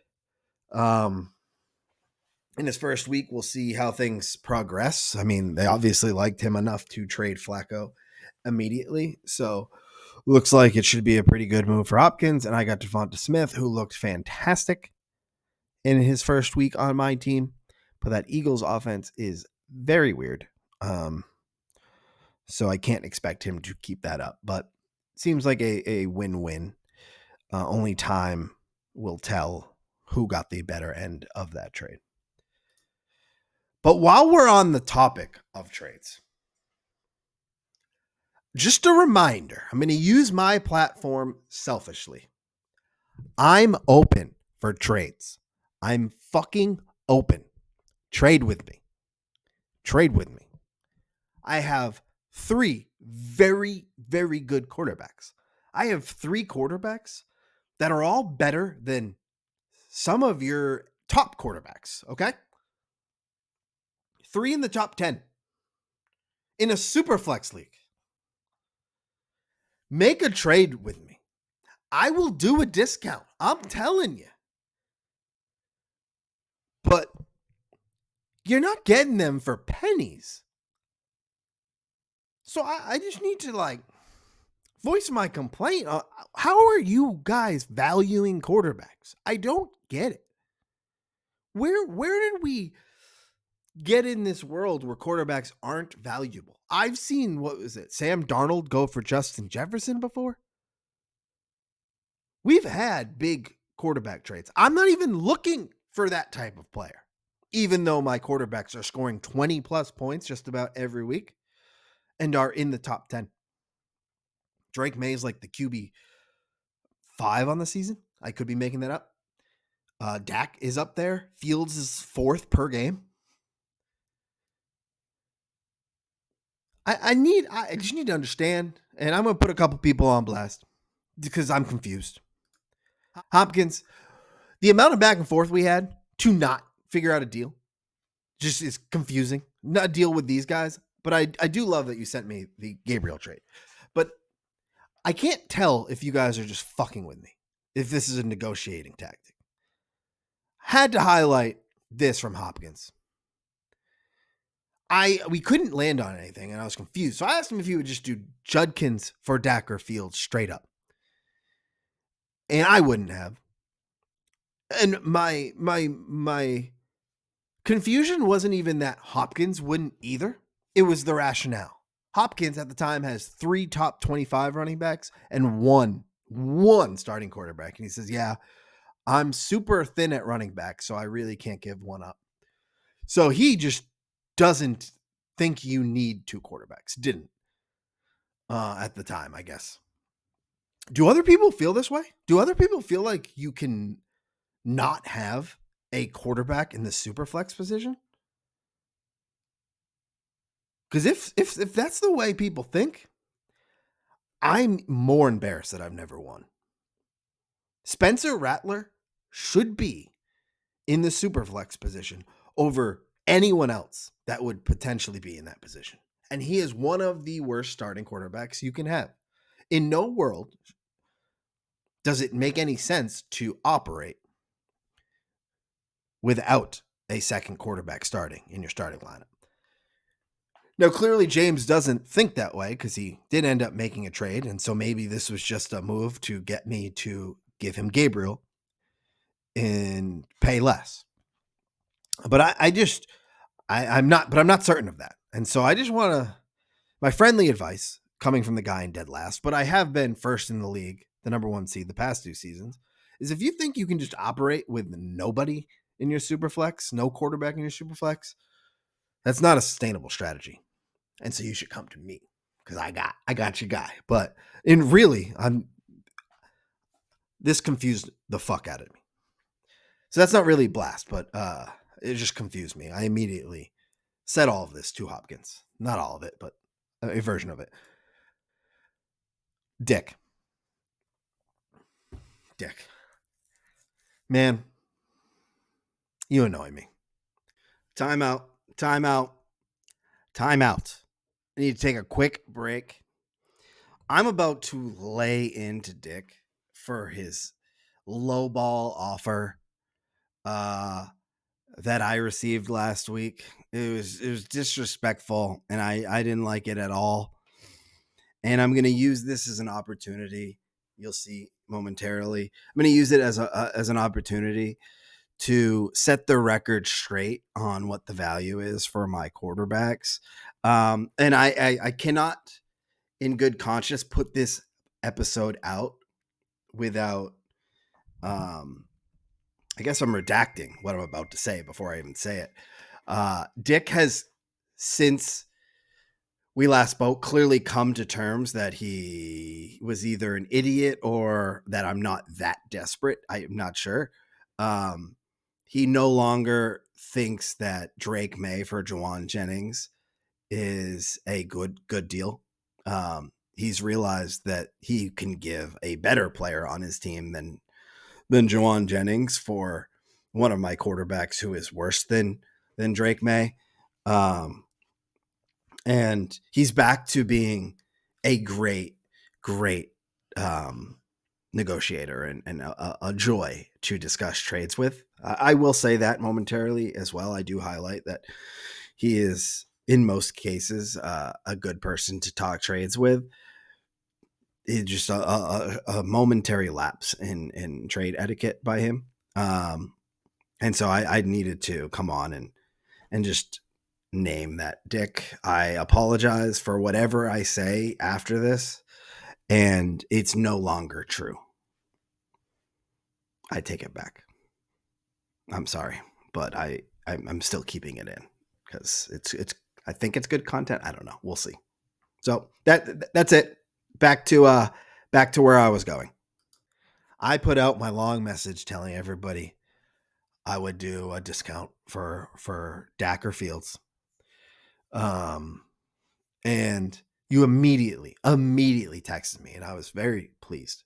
In his first week, we'll see how things progress. I mean, they obviously liked him enough to trade Flacco immediately. So looks like it should be a pretty good move for Hopkins. And I got Devonta Smith, who looked fantastic in his first week on my team. But that Eagles offense is very weird. So I can't expect him to keep that up. But it seems like a win-win. Only time will tell who got the better end of that trade. But while we're on the topic of trades, just a reminder, I'm going to use my platform selfishly. I'm open for trades. I'm fucking open. Trade with me. I have 3 very, very good quarterbacks. I have 3 quarterbacks that are all better than some of your top quarterbacks, okay? 3 in the top 10 in a super flex league. Make a trade with me. I will do a discount. I'm telling you. But you're not getting them for pennies. So I just need to voice my complaint. How are you guys valuing quarterbacks? I don't get it. Where did we get in this world where quarterbacks aren't valuable? I've seen, Sam Darnold go for Justin Jefferson before. We've had big quarterback trades. I'm not even looking for that type of player, even though my quarterbacks are scoring 20 plus points just about every week and are in the top 10. Drake May's like the QB 5 on the season. I could be making that up. Dak is up there. Fields is 4th per game. I just need to understand, and I'm going to put a couple people on blast because I'm confused. Hopkins, the amount of back and forth we had to not figure out a deal just is confusing. Not deal with these guys, but I do love that you sent me the Gabriel trade. But I can't tell if you guys are just fucking with me, if this is a negotiating tactic. Had to highlight this from Hopkins. We couldn't land on anything, and I was confused. So I asked him if he would just do Judkins for Dak or Fields straight up. And I wouldn't have. And my confusion wasn't even that Hopkins wouldn't either. It was the rationale. Hopkins at the time has 3 top 25 running backs and one starting quarterback. And he says, yeah, I'm super thin at running back, so I really can't give one up. So he just doesn't think you need 2 quarterbacks. Didn't. At the time, I guess. Do other people feel this way? Do other people feel like you can not have a quarterback in the super flex position? Because if that's the way people think, I'm more embarrassed that I've never won. Spencer Rattler should be in the super flex position over anyone else that would potentially be in that position. And he is one of the worst starting quarterbacks you can have. In no world does it make any sense to operate without a second quarterback starting in your starting lineup. Now, clearly, James doesn't think that way because he did end up making a trade. And so maybe this was just a move to get me to give him Gabriel and pay less. But I'm not certain of that. And so I just want to, my friendly advice coming from the guy in dead last, but I have been first in the league, the number 1 seed the past 2 seasons, is if you think you can just operate with nobody in your super flex, no quarterback in your super flex, that's not a sustainable strategy. And so you should come to me because I got your guy. But this confused the fuck out of me. So that's not really blast, but it just confused me. I immediately said all of this to Hopkins. Not all of it, but a version of it. Dick. Man, you annoy me. Time out. I need to take a quick break. I'm about to lay into Dick for his lowball offer that I received last week. It was disrespectful, and I didn't like it at all. And I'm going to use this as an opportunity. You'll see momentarily. I'm going to use it as an opportunity to set the record straight on what the value is for my quarterbacks. And I cannot, in good conscience, put this episode out without, I guess I'm redacting what I'm about to say before I even say it. Dick has, since we last spoke, clearly come to terms that he was either an idiot or that I'm not that desperate. I'm not sure. He no longer thinks that Drake May for Juwan Jennings is a good deal. He's realized that he can give a better player on his team than Juwan Jennings for one of my quarterbacks who is worse than Drake May. And he's back to being a great negotiator and a joy to discuss trades with. I will say that momentarily as well. I do highlight that he is, in most cases, a good person to talk trades with. It's just a momentary lapse in trade etiquette by him. And so I needed to come on and just name that. Dick, I apologize for whatever I say after this, and it's no longer true. I take it back. I'm sorry, but I'm still keeping it in because it's I think it's good content. I don't know. We'll see. So that's it. Back to where I was going. I put out my long message telling everybody I would do a discount for Dak or Fields. And you immediately texted me, and I was very pleased.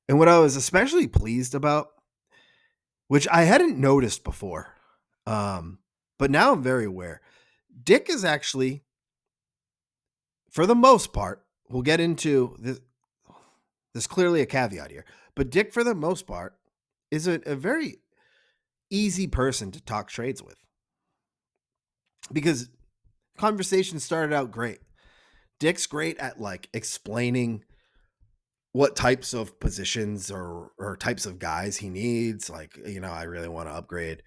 And what I was especially pleased about, which I hadn't noticed before, but now I'm very aware, Dick is actually, for the most part, we'll get into this. There's clearly a caveat here, but Dick, for the most part, is a very easy person to talk trades with because conversation started out great. Dick's great at like explaining what types of positions or types of guys he needs. Like, I really want to upgrade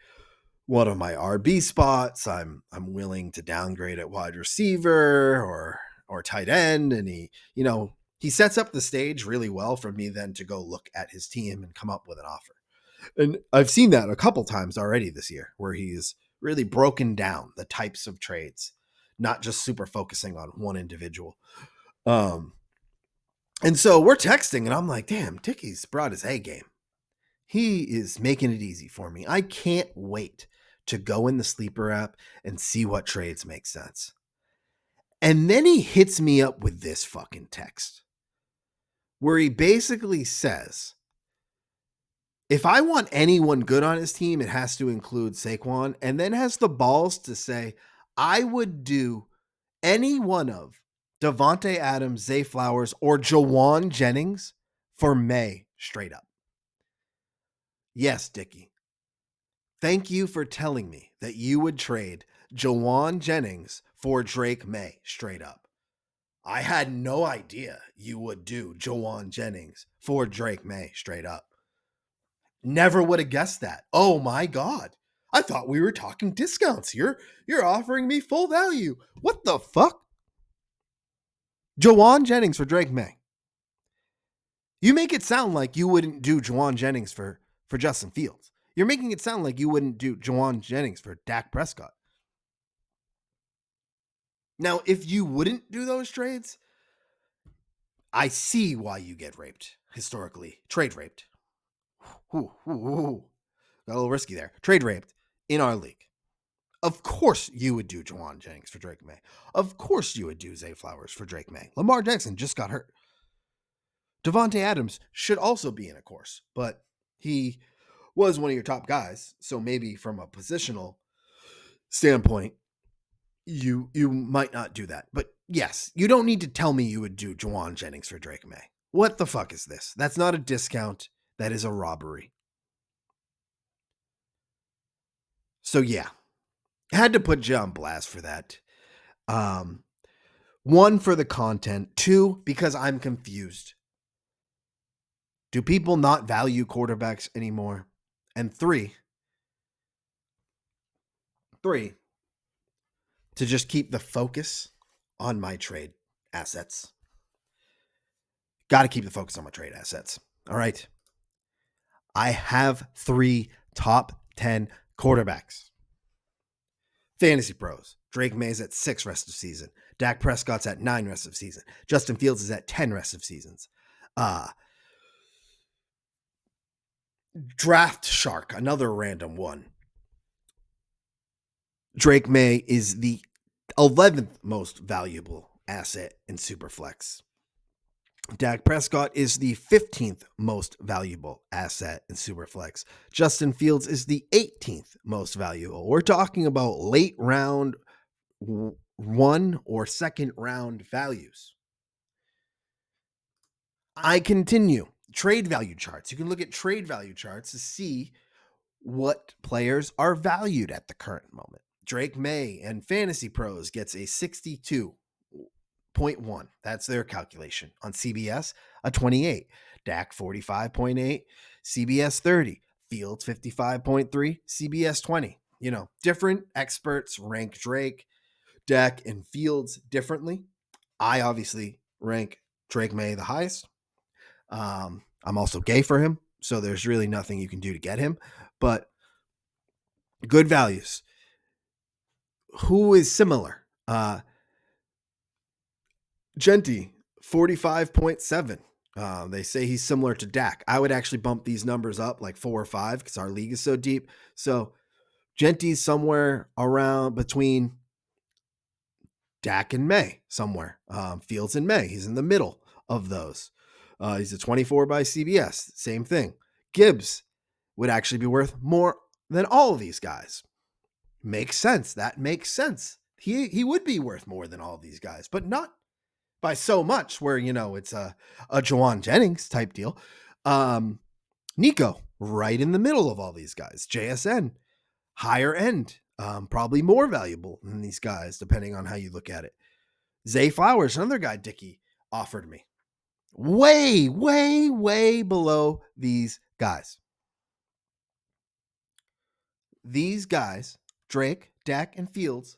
one of my RB spots. I'm willing to downgrade at wide receiver or tight end. And he sets up the stage really well for me then to go look at his team and come up with an offer. And I've seen that a couple times already this year where he's really broken down the types of trades, not just super focusing on one individual. And so we're texting and I'm like, damn, Dickie's brought his A game. He is making it easy for me. I can't wait to go in the Sleeper app and see what trades make sense. And then he hits me up with this fucking text where he basically says, if I want anyone good on his team, it has to include Saquon, and then has the balls to say, I would do any one of Devontae Adams, Zay Flowers, or Juwan Jennings for May straight up. Yes, Dickie. Thank you for telling me that you would trade Juwan Jennings for Drake May, straight up. I had no idea you would do Jawan Jennings for Drake May, straight up. Never would have guessed that. Oh my God. I thought we were talking discounts. You're offering me full value. What the fuck? Jawan Jennings for Drake May. You make it sound like you wouldn't do Jawan Jennings for Justin Fields. You're making it sound like you wouldn't do Jawan Jennings for Dak Prescott. Now, if you wouldn't do those trades, I see why you get raped historically. Trade raped. Got a little risky there. Trade raped in our league. Of course you would do Jawan Jennings for Drake May. Of course you would do Zay Flowers for Drake May. Lamar Jackson just got hurt. Devontae Adams should also be in a course, but he was one of your top guys. So maybe from a positional standpoint, you might not do that. But yes, you don't need to tell me you would do Jawan Jennings for Drake May. What the fuck is this? That's not a discount. That is a robbery. So yeah, had to put you on blast for that. One, for the content. Two, because I'm confused. Do people not value quarterbacks anymore? And three, to just keep the focus on my trade assets. Got to keep the focus on my trade assets. All right. I have 3 top 10 quarterbacks. Fantasy Pros. Drake May's at 6 rest of season. Dak Prescott's at 9 rest of season. Justin Fields is at 10 rest of seasons. Draft Shark, another random one. Drake May is the 11th most valuable asset in Superflex. Dak Prescott is the 15th most valuable asset in Superflex. Justin Fields is the 18th most valuable. We're talking about late round 1 or second round values. I continue. Trade value charts. You can look at trade value charts to see what players are valued at the current moment. Drake May and Fantasy Pros gets a 62.1. That's their calculation. On CBS, a 28. Dak 45.8. CBS 30. Fields 55.3. CBS 20. You know, different experts rank Drake, Dak, and Fields differently. I obviously rank Drake May the highest. I'm also gay for him, so there's really nothing you can do to get him. But good values. Who is similar? Genty, 45.7. They say he's similar to Dak. I would actually bump these numbers up like 4 or 5 because our league is so deep. So Genty's somewhere around between Dak and May, somewhere. Fields and May. He's in the middle of those. He's a 24 by CBS. Same thing. Gibbs would actually be worth more than all of these guys. Makes sense. That makes sense. He would be worth more than all of these guys, but not by so much where, you know, it's a Jawan Jennings type deal. Nico, right in the middle of all these guys. JSN, higher end, probably more valuable than these guys, depending on how you look at it. Zay Flowers, another guy Dickie offered me. Way, way, way below these guys. These guys, Drake, Dak, and Fields,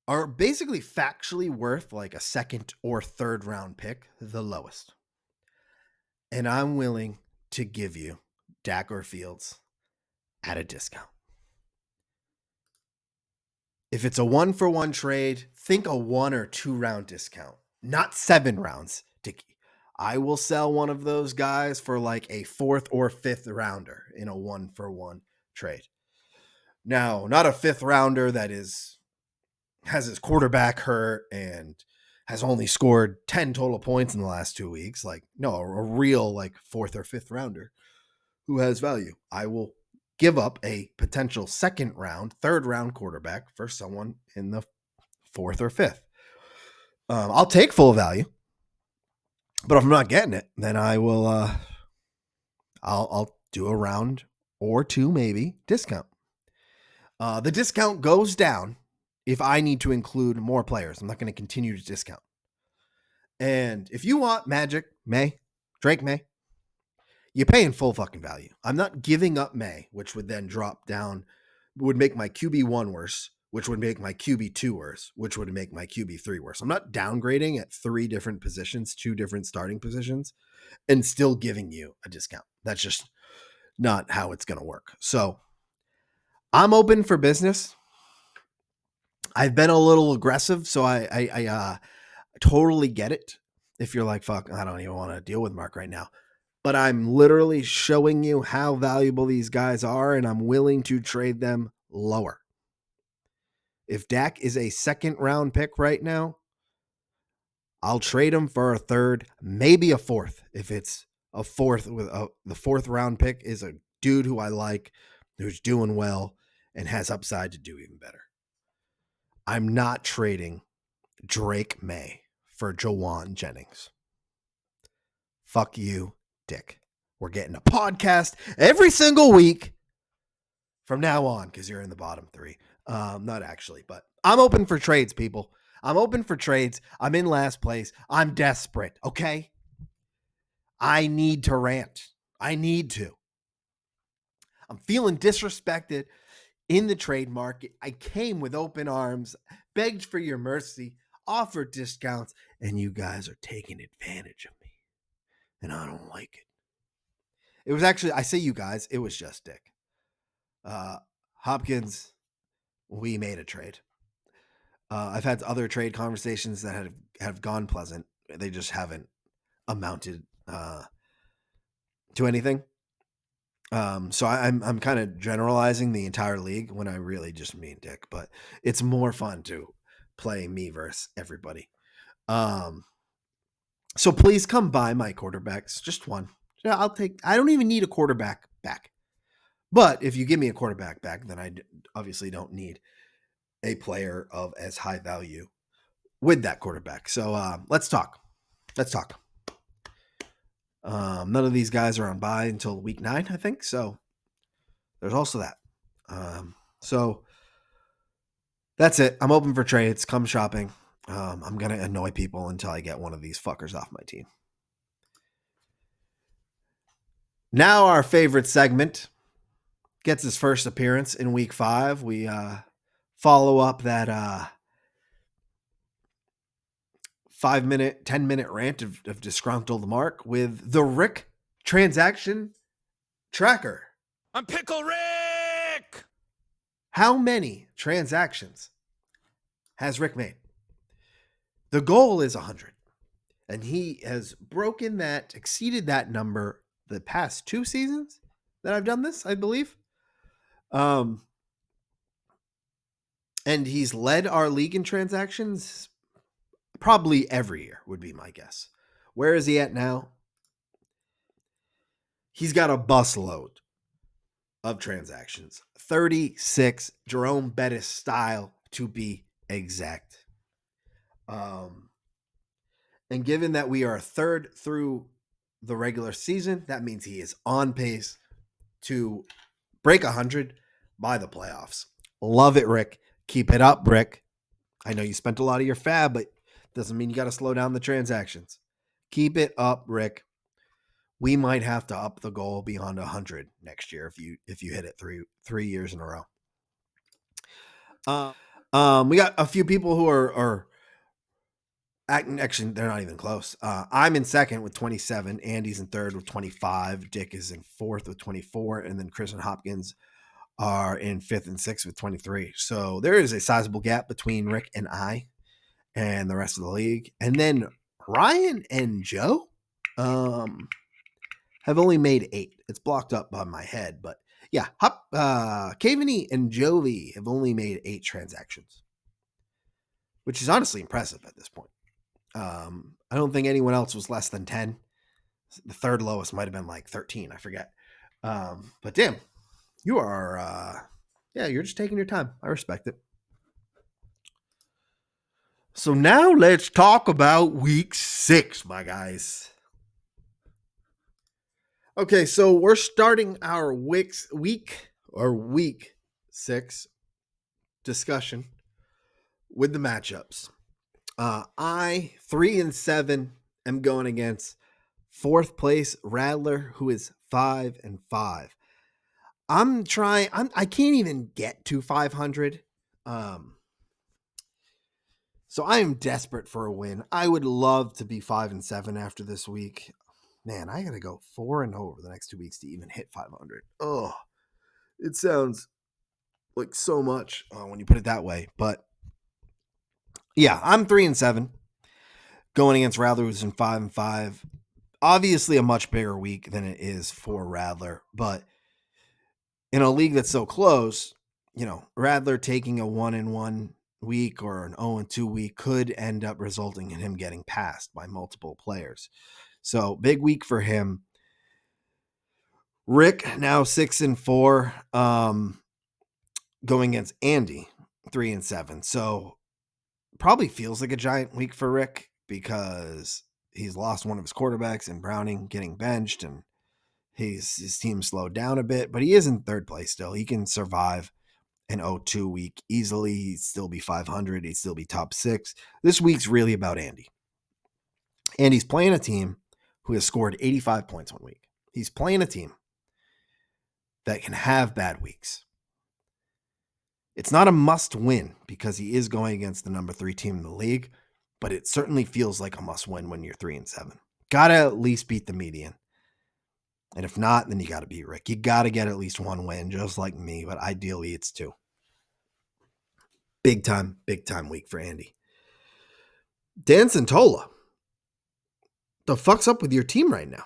are basically factually worth like a second or third round pick, the lowest. And I'm willing to give you Dak or Fields at a discount. If it's a 1-for-1 trade, think a 1 or 2 round discount, not 7 rounds, Dickie. I will sell one of those guys for like a 4th or 5th rounder in a 1-for-1 trade. Now, not a 5th rounder that has his quarterback hurt and has only scored 10 total points in the last 2 weeks. Like, no, a real like 4th or 5th rounder who has value. I will give up a potential 2nd round, 3rd round quarterback for someone in the 4th or 5th. I'll take full value, but if I'm not getting it, then I will. I'll do a round or 2 maybe discount. The discount goes down if I need to include more players. I'm not going to continue to discount. And if you want Magic, Drake May, you're paying full fucking value. I'm not giving up May, which would then drop down, would make my QB1 worse, which would make my QB2 worse, which would make my QB3 worse. I'm not downgrading at 3 different positions, 2 different starting positions, and still giving you a discount. That's just not how it's going to work. So I'm open for business. I've been a little aggressive, so I totally get it. If you're like, fuck, I don't even want to deal with Marc right now. But I'm literally showing you how valuable these guys are, and I'm willing to trade them lower. If Dak is a second round pick right now, I'll trade him for a third, maybe a fourth. If it's a fourth, the 4th round pick is a dude who I like, who's doing well, and has upside to do even better. I'm not trading Drake May for Jawan Jennings. Fuck you, Dick. We're getting a podcast every single week from now on because you're in the bottom 3. Not actually, but I'm open for trades, people. I'm open for trades. I'm in last place. I'm desperate, okay? I need to rant. I need to. I'm feeling disrespected in the trade market. I came with open arms, begged for your mercy, offered discounts, and you guys are taking advantage of me. And I don't like it. It was actually, I say you guys, it was just Dick. Hopkins, we made a trade. I've had other trade conversations that have gone pleasant. They just haven't amounted to anything. So I'm kind of generalizing the entire league when I really just mean Dick, but it's more fun to play me versus everybody. So please come buy my quarterbacks, just one. Yeah, I don't even need a quarterback back. But if you give me a quarterback back, then I obviously don't need a player of as high value with that quarterback. So let's talk. None of these guys are on bye until week 9, I think. So there's also that. So that's it. I'm open for trades. Come shopping. I'm going to annoy people until I get one of these fuckers off my team. Now our favorite segment gets his first appearance in week 5. We follow up that 5-minute, 10-minute rant of disgruntled Marc with the Rick transaction tracker. I'm Pickle Rick! How many transactions has Rick made? The goal is 100. And he has exceeded that number the past 2 seasons that I've done this, I believe. And he's led our league in transactions probably every year would be my guess. Where is he at now? He's got a busload of transactions. 36 Jerome Bettis style to be exact. And given that we are 3rd through the regular season, that means he is on pace to break 100 by the playoffs. Love it, Rick. Keep it up, Rick. I know you spent a lot of your fab, but doesn't mean you got to slow down the transactions. Keep it up, Rick. We might have to up the goal beyond 100 next year if you hit it 3 years in a row. We got a few people who are acting. Actually, they're not even close. I'm in 2nd with 27. Andy's in 3rd with 25. Dick is in 4th with 24, and then Chris and Hopkins are in 5th and 6th with 23. So there is a sizable gap between Rick and I and the rest of the league. And then Ryan and Joe have only made 8. It's blocked up by my head, but yeah, Kaveny and Jovi have only made 8 transactions, which is honestly impressive at this point. I don't think anyone else was less than 10. The 3rd lowest might have been like 13. I forget. But damn, you are, you're just taking your time. I respect it. So now let's talk about week 6, my guys. Okay, so we're starting our week 6 discussion with the matchups. I 3-7 am going against fourth place Rattler, who is 5-5. I can't even get to 500. So I am desperate for a win. I would love to be 5-7 after this week. Man, I gotta go 4-0 over the next 2 weeks to even hit 500. Oh, it sounds like so much when you put it that way. But yeah, I'm 3-7 going against Rattler, who's in 5-5. Obviously, a much bigger week than it is for Rattler, but in a league that's so close, Rattler taking a 1-1 week or an 0-2 week could end up resulting in him getting passed by multiple players. So big week for him. Rick now 6-4, going against Andy 3-7. So probably feels like a giant week for Rick because he's lost one of his quarterbacks and Browning getting benched and his team slowed down a bit, but he is in third place still. He can survive an 0-2 week easily. He'd still be 500. He'd still be top 6. This week's really about Andy. Andy's playing a team who has scored 85 points one week. He's playing a team that can have bad weeks. It's not a must win because he is going against the number 3 team in the league, but it certainly feels like a must win when you're 3-7. Got to at least beat the median. And if not, then you got to beat Rick. You got to get at least one win, just like me, but ideally it's 2. Big time week for Andy. Dan Santola, the fuck's up with your team right now?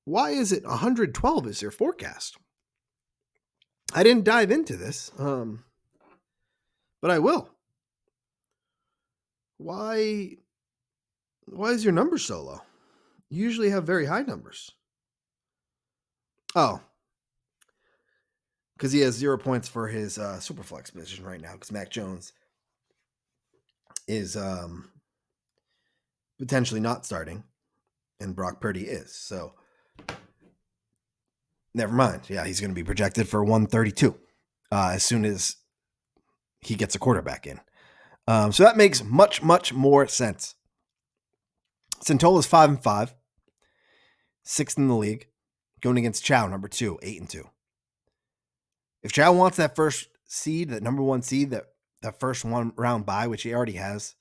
Why is it 112 is your forecast? I didn't dive into this, but I will. Why is your number so low? You usually have very high numbers. Oh, because he has 0 points for his Superflex position right now because Mac Jones is potentially not starting and Brock Purdy is. So never mind. Yeah, he's going to be projected for 132 as soon as he gets a quarterback in. So that makes much more sense. Santola's 5-5, 6th in the league, going against Chow, number 2, 8-2. If Chow wants that first seed, that number 1 seed, that first one round bye, which he already has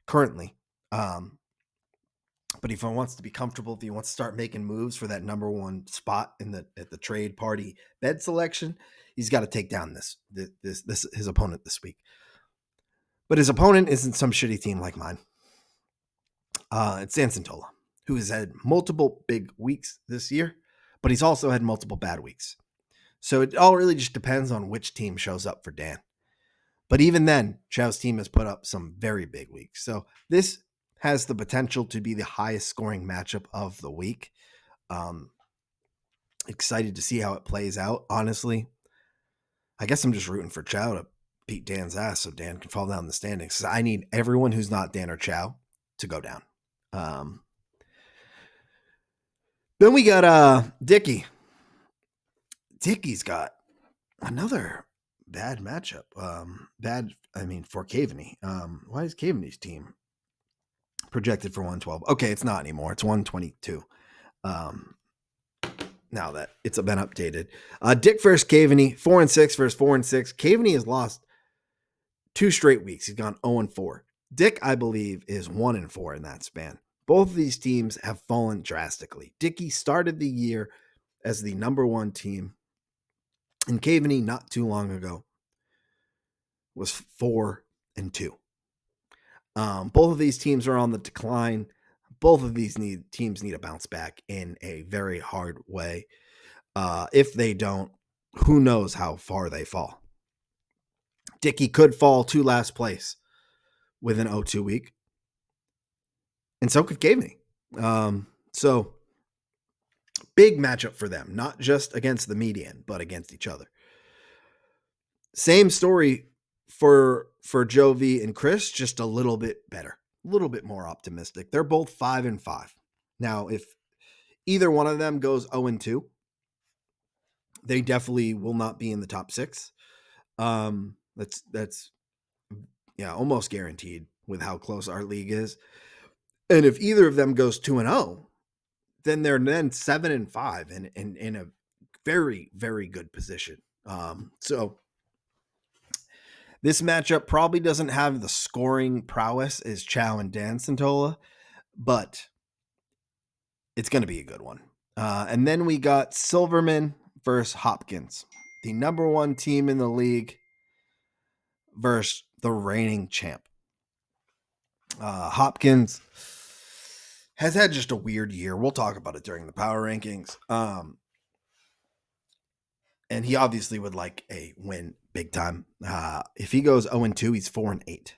currently, but if he wants to be comfortable, if he wants to start making moves for that number 1 spot at the trade party bed selection, he's got to take down this his opponent this week. But his opponent isn't some shitty team like mine. It's Dan Santola, who has had multiple big weeks this year, but he's also had multiple bad weeks. So it all really just depends on which team shows up for Dan. But even then, Chow's team has put up some very big weeks. So this has the potential to be the highest scoring matchup of the week. Excited to see how it plays out. Honestly, I guess I'm just rooting for Chow to beat Dan's ass so Dan can fall down the standings. So I need everyone who's not Dan or Chow to go down. Then we got Dickey. Dickey's got another bad matchup. For Caveney. Why is Caveney's team projected for 112? Okay, it's not anymore. It's 122. Now that it's been updated. Dick versus Caveney, 4-6 versus 4-6. Caveney has lost 2 straight weeks. He's gone 0-4. Dick, I believe, is 1-4 in that span. Both of these teams have fallen drastically. Dickey started the year as the number 1 team, and Caveney not too long ago was 4-2. Both of these teams are on the decline. Both of these teams need to bounce back in a very hard way. If they don't, who knows how far they fall. Dickey could fall to last place with an 0-2 week. And so could Caveney. So big matchup for them, not just against the median, but against each other. Same story for Jovi and Chris, just a little bit better, a little bit more optimistic. They're both 5-5. Now, if either one of them goes 0-2, they definitely will not be in the top 6. That's Yeah, almost guaranteed with how close our league is. And if either of them goes 2-0, then they're then 7-5 and in a very, very good position. So this matchup probably doesn't have the scoring prowess as Chow and Dan Santola, but it's going to be a good one. And then we got Silverman versus Hopkins, the number one team in the league versus the reigning champ. Hopkins has had just a weird year. We'll talk about it during the power rankings. And he obviously would like a win big time. If he goes 0-2, he's 4-8. If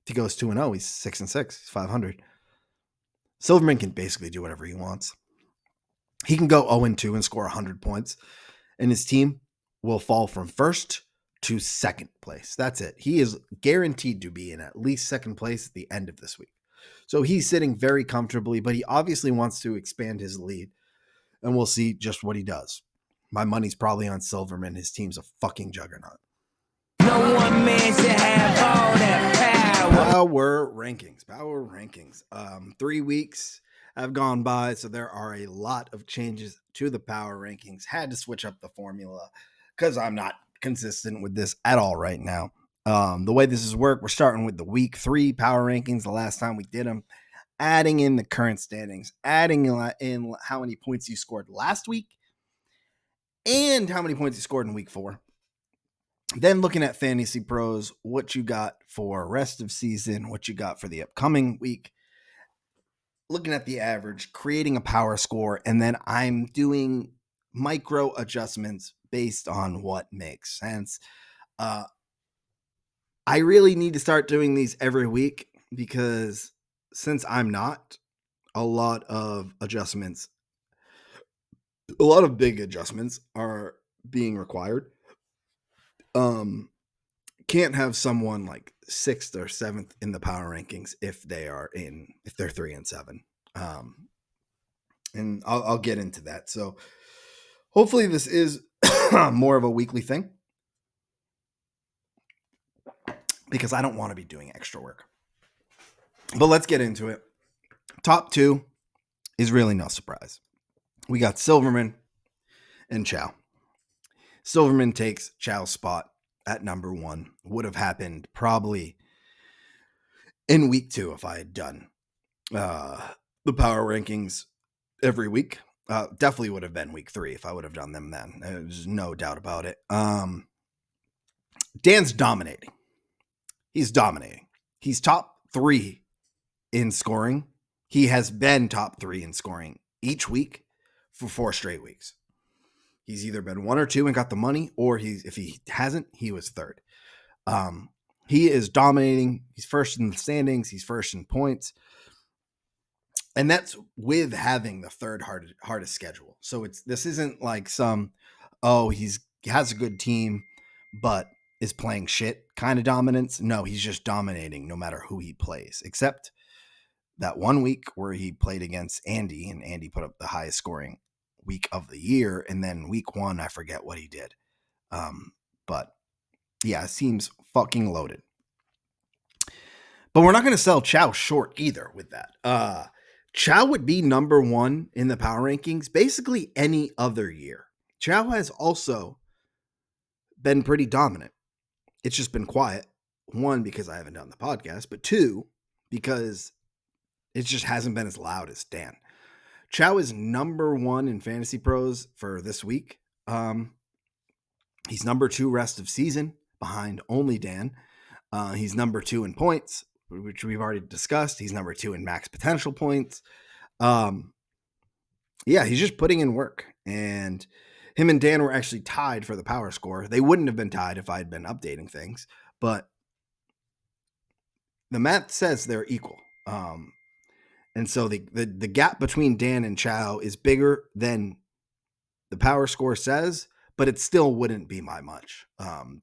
he goes 2-0, he's 6-6. He's 500. Silverman can basically do whatever he wants. He can go 0-2 and score 100 points, and his team will fall from first to second place. That's it. He is guaranteed to be in at least second place at the end of this week. So he's sitting very comfortably, but he obviously wants to expand his lead, and we'll see just what he does. My money's probably on Silverman. His team's a fucking juggernaut. No one man should have all that power. Power rankings. 3 weeks have gone by, so there are a lot of changes to the power rankings. Had to switch up the formula because I'm not consistent with this at all right now. The way this is work, we're starting with the week 3 power rankings. The last time we did them, adding in the current standings, adding in how many points you scored last week, and how many points you scored in week 4. Then looking at Fantasy Pros, what you got for rest of season, what you got for the upcoming week, looking at the average, creating a power score, and then I'm doing micro adjustments based on what makes sense. I really need to start doing these every week because since I'm not, a lot of big adjustments are being required. Can't have someone like 6th or 7th in the power rankings if they're 3-7. And I'll get into that. So hopefully this is more of a weekly thing because I don't want to be doing extra work. But let's get into it. Top 2 is really no surprise. We got Silverman and Chow. Silverman takes Chow's spot at number 1. Would have happened probably in week 2 if I had done the power rankings every week. Definitely would have been week 3 if I would have done them then. There's no doubt about it. Dan's dominating. He's dominating. He's top 3 in scoring. He has been top 3 in scoring each week for 4 straight weeks. He's either been 1 or 2 and got the money, or if he hasn't, he was 3rd. He is dominating. He's first in the standings. He's first in points. And that's with having the 3rd hardest schedule. So this isn't like he has a good team, but is playing shit kind of dominance. No, he's just dominating no matter who he plays, except that 1 week where he played against Andy, and Andy put up the highest scoring week of the year, and then week 1 I forget what he did, but yeah, it seems fucking loaded. But we're not going to sell Chow short either with that. Chow would be number 1 in the power rankings basically any other year. Chow has also been pretty dominant. It's just been quiet. 1, because I haven't done the podcast, but 2, because it just hasn't been as loud as Dan. Chow is number 1 in Fantasy Pros for this week. He's number 2 rest of season behind only Dan. He's number 2 in points, which we've already discussed. He's number 2 in max potential points. Yeah, he's just putting in work. And him and Dan were actually tied for the power score. They wouldn't have been tied if I had been updating things, but the math says they're equal. And so the gap between Dan and Chow is bigger than the power score says, but it still wouldn't be by much.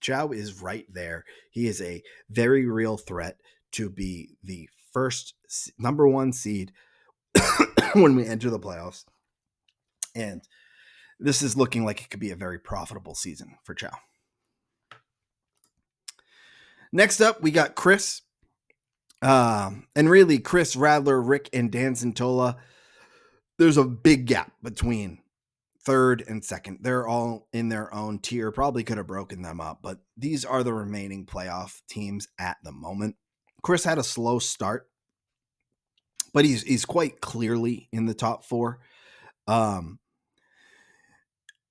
Chow is right there. He is a very real threat to be the first number 1 seed when we enter the playoffs. And this is looking like it could be a very profitable season for Chow. Next up, we got Chris. And really, Chris, Radler, Rick, and Dan Santola. There's a big gap between third and second. They're all in their own tier. Probably could have broken them up, but these are the remaining playoff teams at the moment. Chris had a slow start, but he's quite clearly in the top four.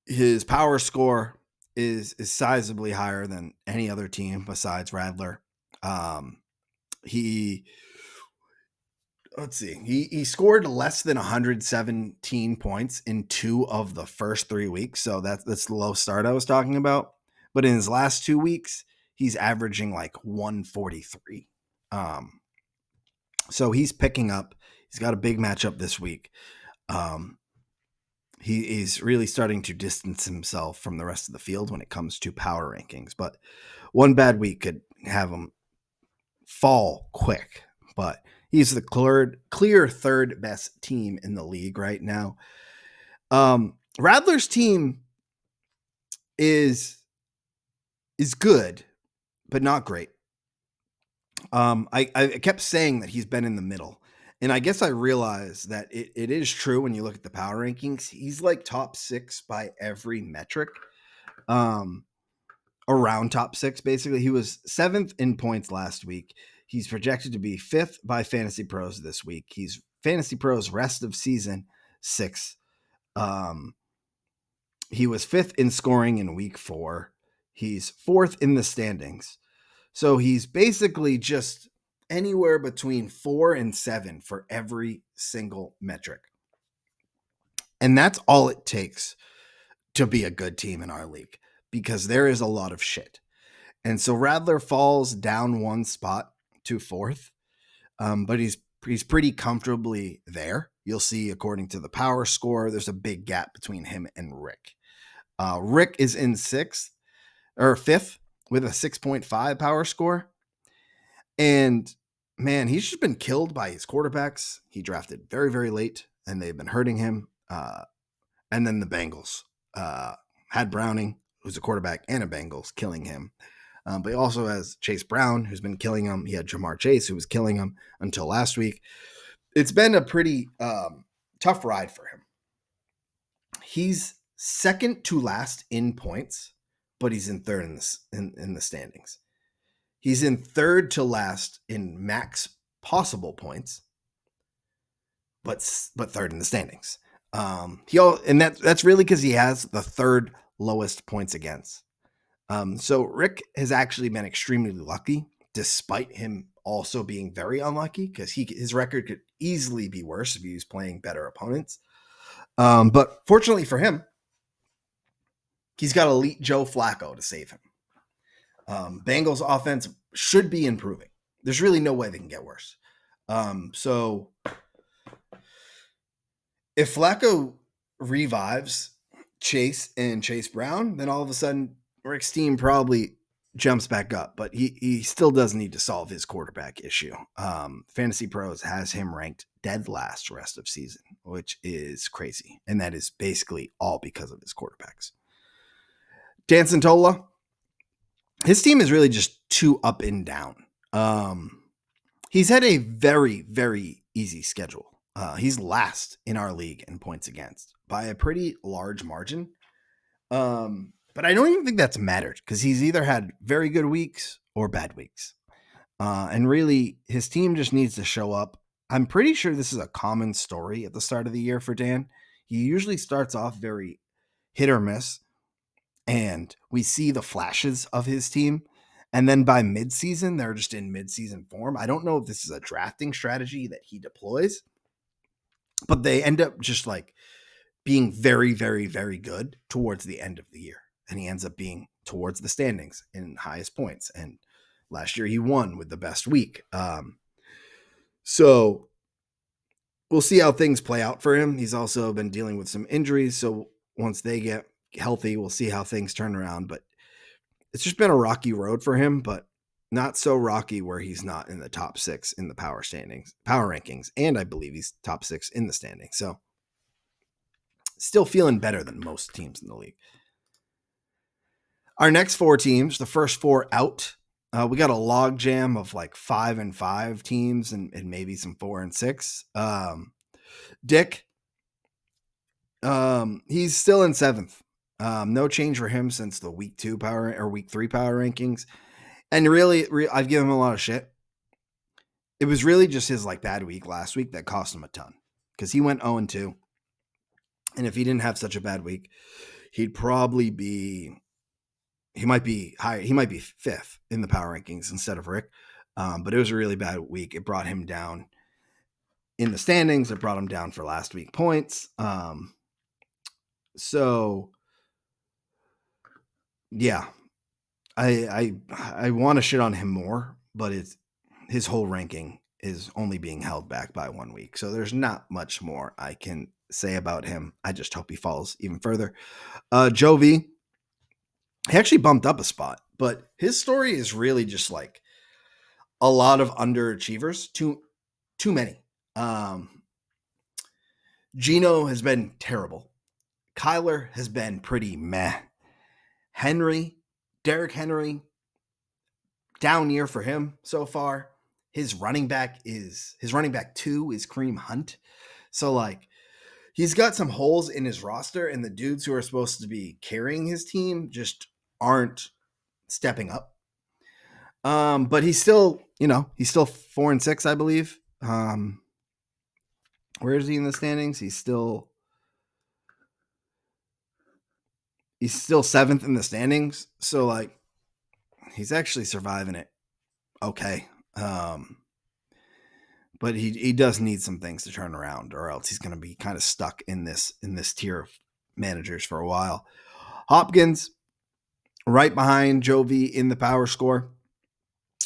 His power score is sizably higher than any other team besides Radler. He scored less than 117 points in 2 of the first 3 weeks. So that's the low start I was talking about. But in his last 2 weeks, he's averaging like 143. So he's picking up. He's got a big matchup this week. He is really starting to distance himself from the rest of the field when it comes to power rankings. But one bad week could have him fall quick. But he's the clear third best team in the league right now. Radler's team is good, but not great. I kept saying that he's been in the middle. And I guess I realized that it is true when you look at the power rankings. He's like top 6 by every metric. Around top 6, basically. He was 7th in points last week. He's projected to be 5th by Fantasy Pros this week. He's Fantasy Pros rest of season 6. He was 5th in scoring in week 4. He's 4th in the standings. So he's basically just anywhere between 4 and 7 for every single metric. And that's all it takes to be a good team in our league, because there is a lot of shit. And so Radler falls down 1 spot to 4th, but he's pretty comfortably there. You'll see, according to the power score, there's a big gap between him and Rick. Rick is in 5th with a 6.5 power score. And man, he's just been killed by his quarterbacks. He drafted very, very late, and they've been hurting him. And then the Bengals had Browning, who's a quarterback and a Bengals, killing him. But he also has Chase Brown, who's been killing him. He had Jamar Chase, who was killing him until last week. It's been a pretty tough ride for him. He's second to last in points, but he's in third in the standings. He's in third to last in max possible points, but third in the standings. That's really because he has the third lowest points against. So Rick has actually been extremely lucky, despite him also being very unlucky, because his record could easily be worse if he was playing better opponents. But fortunately for him, he's got elite Joe Flacco to save him. Bengals offense should be improving. There's really no way they can get worse. So if Flacco revives Chase and Chase Brown, then all of a sudden Rick's team probably jumps back up, but he still does need to solve his quarterback issue. Fantasy Pros has him ranked dead last rest of season, which is crazy. And that is basically all because of his quarterbacks. Dan Santola, his team is really just too up and down. He's had a very, very easy schedule. He's last in our league in points against by a pretty large margin. But I don't even think that's mattered, because he's either had very good weeks or bad weeks. And really, his team just needs to show up. I'm pretty sure this is a common story at the start of the year for Dan. He usually starts off very hit or miss, and we see the flashes of his team. And then by midseason, they're just in midseason form. I don't know if this is a drafting strategy that he deploys, but they end up just like being very, very, very good towards the end of the year. And he ends up being towards the standings in highest points. And last year he won with the best week. So we'll see how things play out for him. He's also been dealing with some injuries. So once they get healthy, we'll see how things turn around. But it's just been a rocky road for him, but not so rocky where he's not in the top 6 in the power rankings. And I believe he's top 6 in the standings. So still feeling better than most teams in the league. Our next 4 teams, the first 4 out, We got a log jam of like 5-5 teams and maybe some 4-6. Dick, he's still in 7th. No change for him since the week 3 power rankings. And really, I've given him a lot of shit. It was really just his like bad week last week that cost him a ton because he went 0-2. And if he didn't have such a bad week, he might be higher. He might be 5th in the power rankings instead of Rick. But it was a really bad week. It brought him down in the standings. It brought him down for last week points. So yeah, I want to shit on him more, but his whole ranking is only being held back by 1 week. So there's not much more I can say about him. I just hope he falls even further. Joe V, he actually bumped up a spot, but his story is really just like a lot of underachievers, too many. Gino has been terrible. Kyler has been pretty meh. Derrick Henry, down year for him so far. His running back 2 is Kareem Hunt. So like he's got some holes in his roster, and the dudes who are supposed to be carrying his team just aren't stepping up. But he's still 4-6, I believe. Where is he in the standings? He's still 7th in the standings. So like he's actually surviving it. Okay. But he does need some things to turn around, or else he's going to be kind of stuck in this tier of managers for a while. Hopkins, right behind Joe V in the power score.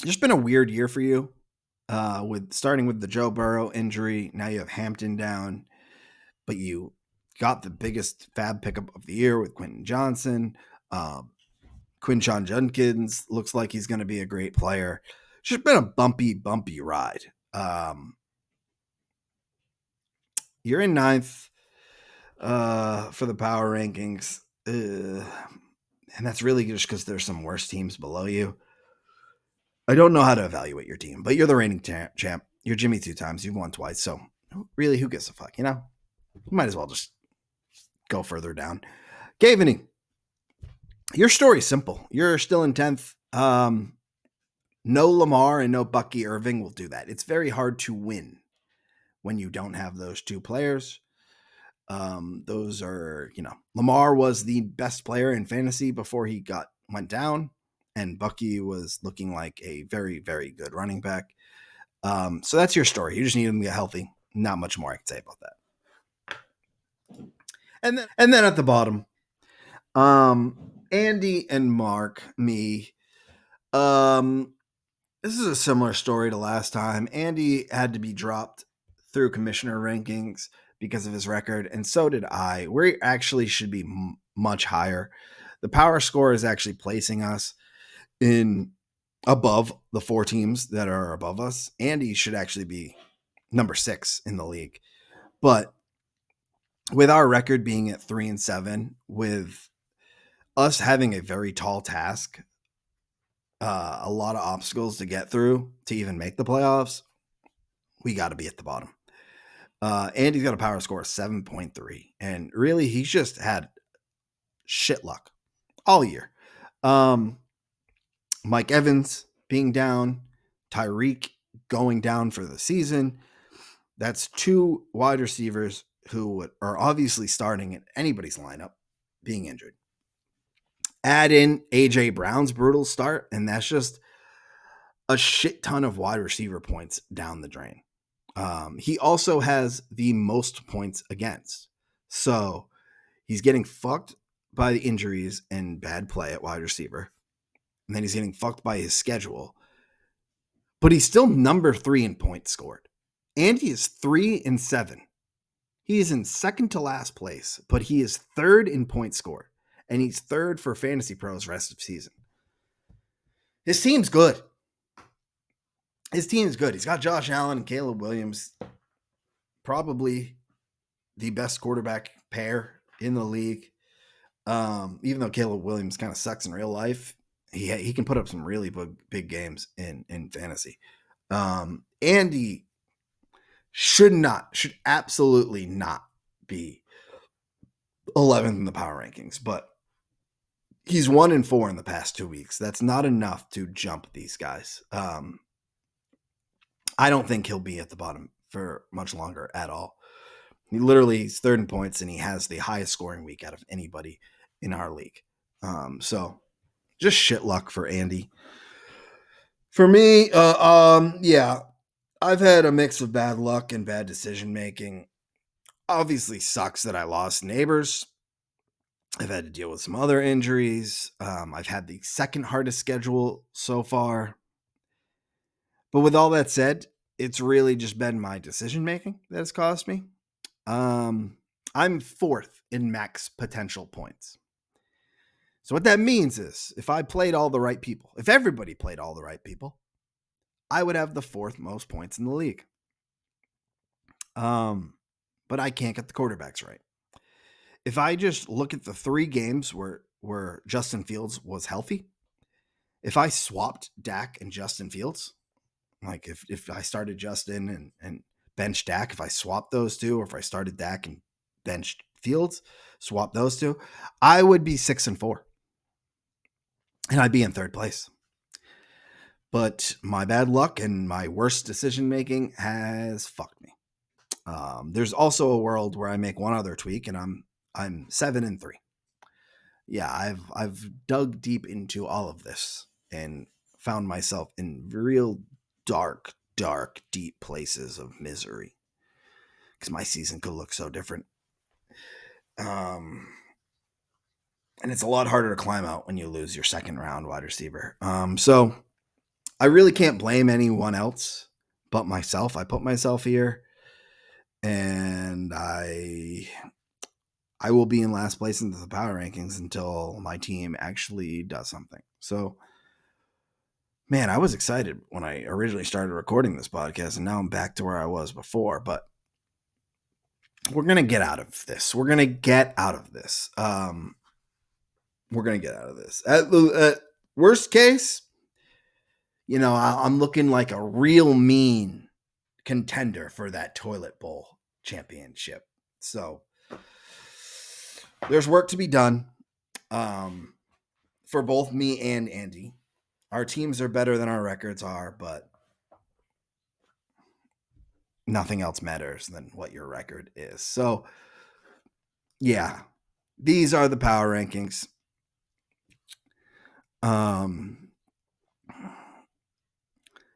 Just been a weird year for you, starting with the Joe Burrow injury. Now you have Hampton down, but you got the biggest fab pickup of the year with Quentin Johnson. Quinshon Judkins looks like he's going to be a great player. It's just been a bumpy ride. You're in 9th for the power rankings. And that's really just because there's some worse teams below you. I don't know how to evaluate your team, but you're the reigning champ. You're Jimmy 2 times. You've won twice. So really, who gives a fuck? You might as well just go further down. Gaveny, your story's simple. You're still in 10th. No Lamar and no Bucky Irving will do that. It's very hard to win when you don't have those 2 players. Those are, Lamar was the best player in fantasy before he went down, and Bucky was looking like a very, very good running back. So that's your story. You just need him to get healthy. Not much more I can say about that. And then at the bottom, Andy and Mark, me. This is a similar story to last time. Andy had to be dropped through commissioner rankings because of his record, and so did I. We actually should be much higher. The power score is actually placing us in above the 4 teams that are above us. Andy should actually be number 6 in the league. But with our record being at 3-7, with us having a very tall task, a lot of obstacles to get through to even make the playoffs, we got to be at the bottom. Andy's got a power score of 7.3, and really he's just had shit luck all year. Mike Evans being down, Tyreek going down for the season. That's 2 wide receivers who are obviously starting in anybody's lineup being injured. Add in AJ Brown's brutal start, and that's just a shit ton of wide receiver points down the drain. He also has the most points against. So he's getting fucked by the injuries and bad play at wide receiver. And then he's getting fucked by his schedule. But he's still number 3 in points scored. Andy is 3-7. He is in second to last place, but he is 3rd in points scored. And he's 3rd for Fantasy Pros rest of season. His team's good. He's got Josh Allen and Caleb Williams, probably the best quarterback pair in the league. Even though Caleb Williams kind of sucks in real life, he can put up some really big games in fantasy. Andy should absolutely not be 11th in the power rankings, but he's 1-4 in the past 2 weeks. That's not enough to jump these guys. I don't think he'll be at the bottom for much longer at all. He literally is third in points, and he has the highest scoring week out of anybody in our league. So just shit luck for Andy. For me, yeah, I've had a mix of bad luck and bad decision making. Obviously sucks that I lost neighbors. I've had to deal with some other injuries. I've had the second hardest schedule so far. But with all that said, it's really just been my decision making that has cost me. I'm 4th in max potential points. So what that means is if I played all the right people, if everybody played all the right people, I would have the 4th most points in the league. But I can't get the quarterbacks right. If I just look at the 3 games where Justin Fields was healthy, if I swapped Dak and Justin Fields, like if I started Justin and benched Dak, if I swapped those two, or if I started Dak and benched Fields, swap those two, I would be 6-4. And I'd be in 3rd place. But my bad luck and my worst decision making has fucked me. There's also a world where I make one other tweak and I'm 7-3. Yeah, I've dug deep into all of this and found myself in real dark, deep places of misery. Because my season could look so different. And it's a lot harder to climb out when you lose your 2nd round wide receiver. So I really can't blame anyone else but myself. I put myself here, and I will be in last place in the power rankings until my team actually does something. So, man, I was excited when I originally started recording this podcast, and now I'm back to where I was before. But we're going to get out of this. We're going to get out of this. At worst case, I'm looking like a real mean contender for that toilet bowl championship. So there's work to be done for both me and Andy. Our teams are better than our records are, but nothing else matters than what your record is. So, yeah, these are the power rankings.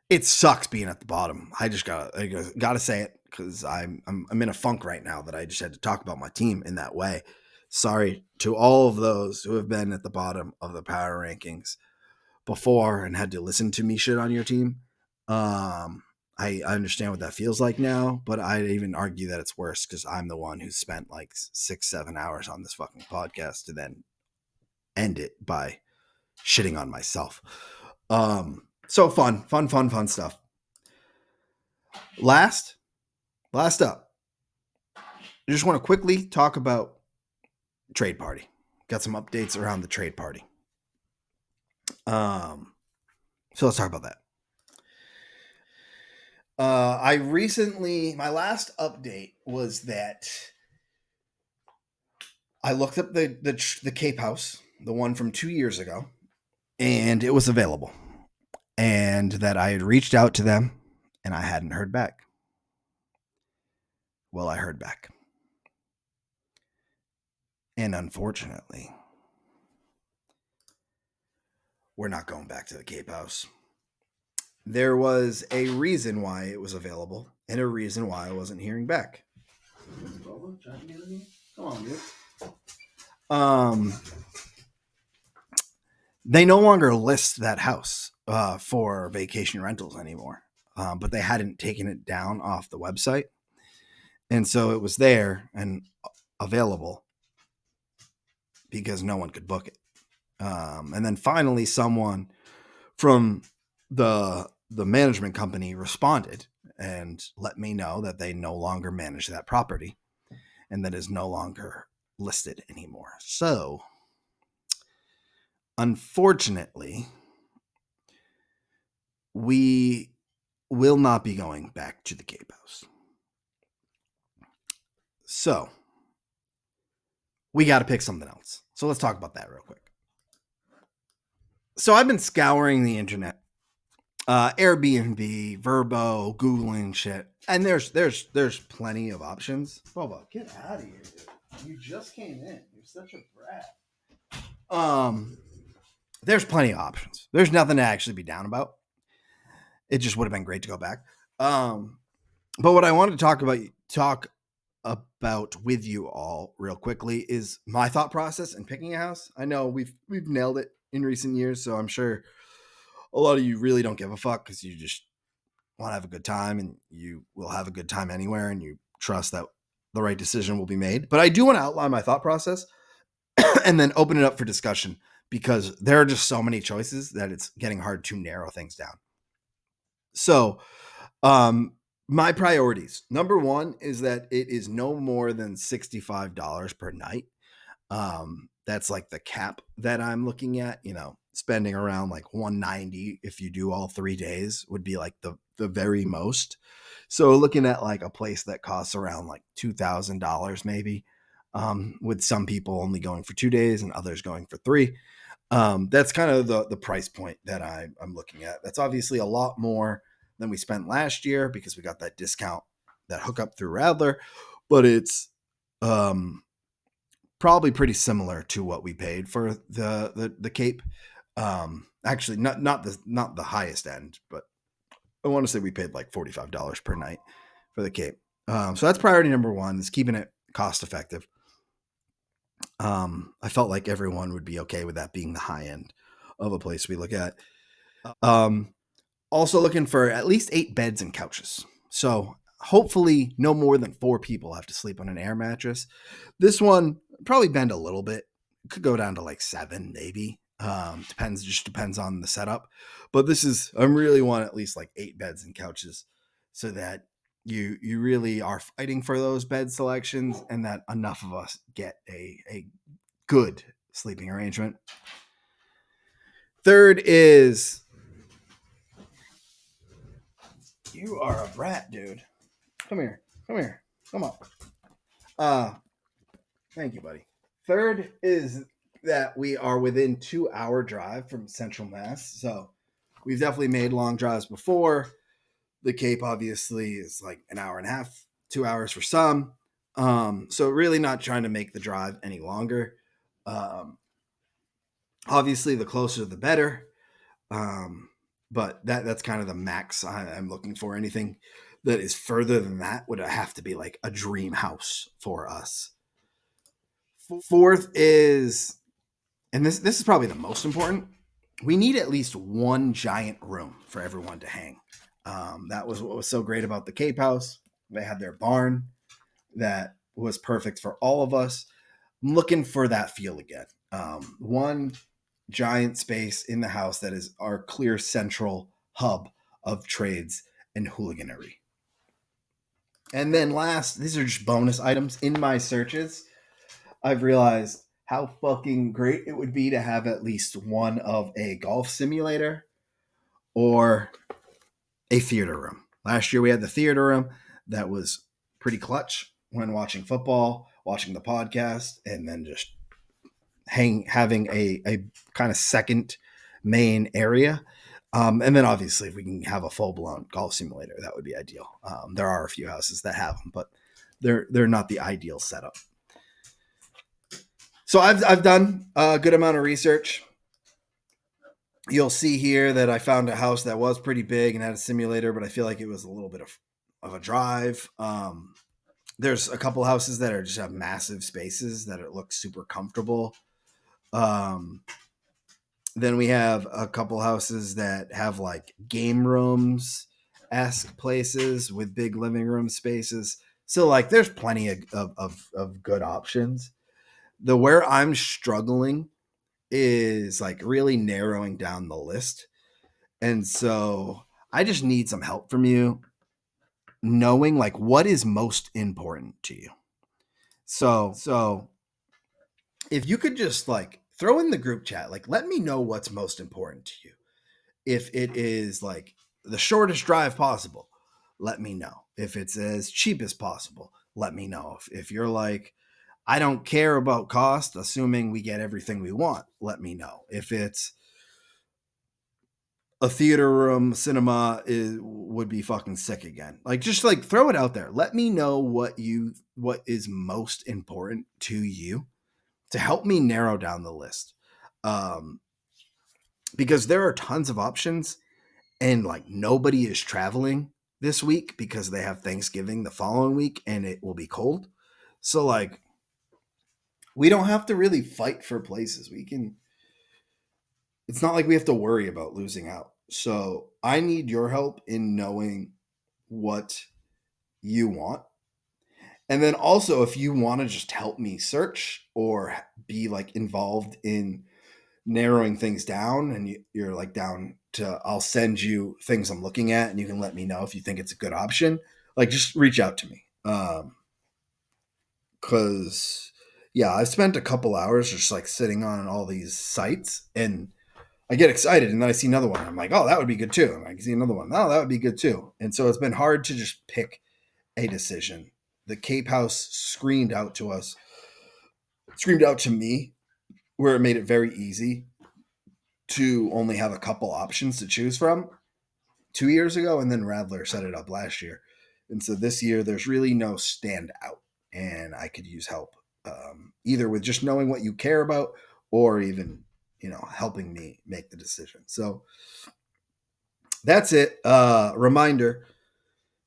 It sucks being at the bottom. I gotta say it because I'm in a funk right now that I just had to talk about my team in that way. Sorry to all of those who have been at the bottom of the power rankings before and had to listen to me shit on your team. I understand what that feels like now, but I'd even argue that it's worse because I'm the one who spent like 6-7 hours on this fucking podcast to then end it by shitting on myself. So fun stuff. Last up, I just want to quickly talk about trade party. Got some updates around the trade party. So let's talk about that. My last update was that I looked up the Cape House, the one from 2 years ago, and it was available. And that I had reached out to them and I hadn't heard back. Well, I heard back. And unfortunately, we're not going back to the Cape House. There was a reason why it was available and a reason why I wasn't hearing back. Come on, dude. They no longer list that house for vacation rentals anymore, but they hadn't taken it down off the website. And so it was there and available because no one could book it. And then finally someone from the management company responded and let me know that they no longer manage that property and that is no longer listed anymore. So Unfortunately, we will not be going back to the Cape House. So we got to pick something else. So let's talk about that real quick. So I've been scouring the internet, Airbnb, Verbo, Googling shit, and there's plenty of options. Bobo, get out of here, dude. You just came in. You're such a brat. There's plenty of options. There's nothing to actually be down about. It just would have been great to go back. But what I wanted to talk about with you all real quickly is my thought process in picking a house. I know we've nailed it in recent years, so I'm sure a lot of you really don't give a fuck because you just want to have a good time, and you will have a good time anywhere, and you trust that the right decision will be made. But I do want to outline my thought process and then open it up for discussion, because there are just so many choices that it's getting hard to narrow things down. So, my priorities. Number one is that it is no more than $65 per night. That's like the cap that I'm looking at. Spending around like $190 if you do all 3 days would be like the very most. So looking at like a place that costs around like $2,000 maybe, with some people only going for 2 days and others going for 3. That's kind of the price point that I'm looking at. That's obviously a lot more than we spent last year because we got that discount, that hookup through Radler, but it's probably pretty similar to what we paid for the Cape. Actually, not the highest end, but I want to say we paid like $45 per night for the Cape. So that's priority number one, is keeping it cost effective. I felt like everyone would be okay with that being the high end of a place we look at. Also looking for at least 8 beds and couches. So hopefully no more than 4 people have to sleep on an air mattress. This one probably bend a little bit. Could go down to like 7 maybe. Depends on the setup. But I really want at least like 8 beds and couches, so that you really are fighting for those bed selections, and that enough of us get a good sleeping arrangement. Third is, you are a brat, dude. Come here. Come on. Thank you, buddy. Third is that we are within 2-hour drive from Central Mass. So we've definitely made long drives before. The Cape obviously is like an hour and a half, 2 hours for some. So really not trying to make the drive any longer. Obviously the closer the better. But that's kind of the max I'm looking for. Anything that is further than that would have to be like a dream house for us. Fourth is, and this is probably the most important, we need at least one giant room for everyone to hang. That was what was so great about the Cape House. They had their barn that was perfect for all of us. I'm looking for that feel again. One giant space in the house that is our clear central hub of trades and hooliganery. And then last, these are just bonus items. In my searches, I've realized how fucking great it would be to have at least one of a golf simulator or a theater room. Last year we had the theater room. That was pretty clutch when watching football, watching the podcast, and then just having a kind of second main area. And then obviously if we can have a full-blown golf simulator, that would be ideal. There are a few houses that have them, but they're not the ideal setup. So I've done a good amount of research. You'll see here that I found a house that was pretty big and had a simulator, but I feel like it was a little bit of a drive. There's a couple houses that just have massive spaces that it looks super comfortable. Then we have a couple houses that have like game rooms-esque places with big living room spaces. So like there's plenty of good options. Where I'm struggling is like really narrowing down the list. And so I just need some help from you knowing like what is most important to you. So if you could just like throw in the group chat. Like, let me know what's most important to you. If it is like the shortest drive possible, let me know. If it's as cheap as possible, let me know. If you're like, I don't care about cost, assuming we get everything we want, let me know. If it's a theater room, cinema would be fucking sick again. Like, just like throw it out there. Let me know what is most important to you to help me narrow down the list. Because there are tons of options and like nobody is traveling this week because they have Thanksgiving the following week and it will be cold. So like, we don't have to really fight for places. It's not like we have to worry about losing out. So I need your help in knowing what you want. And then also, if you want to just help me search or be like involved in narrowing things down and you're like down to, I'll send you things I'm looking at and you can let me know if you think it's a good option. Like, just reach out to me. Cause yeah, I've spent a couple hours just like sitting on all these sites and I get excited and then I see another one. I'm like, oh, that would be good too. And I see another one. Oh, that would be good too. And so it's been hard to just pick a decision. The Cape House screamed out to me, where it made it very easy to only have a couple options to choose from 2 years ago. And then Radler set it up last year. And so this year there's really no standout and I could use help either with just knowing what you care about or even, helping me make the decision. So that's it. Reminder,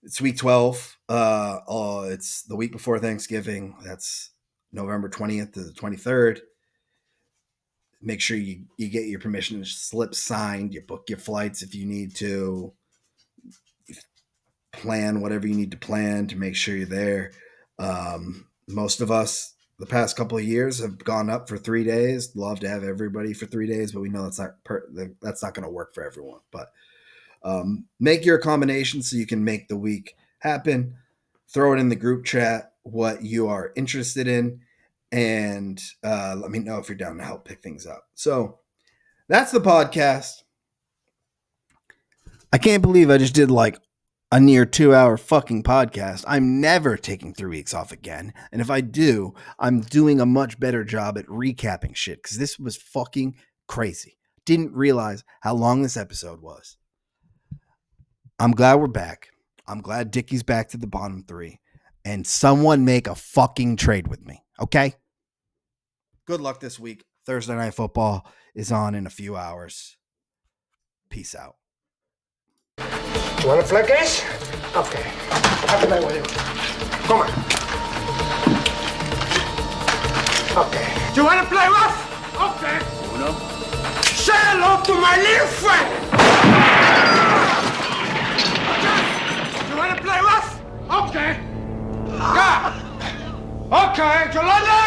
it's week 12. It's the week before Thanksgiving. That's November 20th to the 23rd. Make sure you get your permission slip signed. You book your flights if you need to. Plan whatever you need to plan to make sure you're there. Most of us, the past couple of years, have gone up for 3 days. Love to have everybody for 3 days, but we know that's not going to work for everyone. But make your accommodation so you can make the week happen. Throw it in the group chat what you are interested in, and let me know if you're down to help pick things up. So that's the podcast. I can't believe I just did like a near 2-hour fucking podcast. I'm never taking 3 weeks off again. And if I do, I'm doing a much better job at recapping shit because this was fucking crazy. Didn't realize how long this episode was. I'm glad we're back. I'm glad Dickie's back to the bottom 3. And someone make a fucking trade with me, okay? Good luck this week. Thursday Night Football is on in a few hours. Peace out. You want to play games? Okay. I'll play with you. Come on. Okay. Do you want to play rough? Okay. Uno. Say hello to my little friend. Okay. You want to play rough? Okay. Yeah. Okay. Yolanda.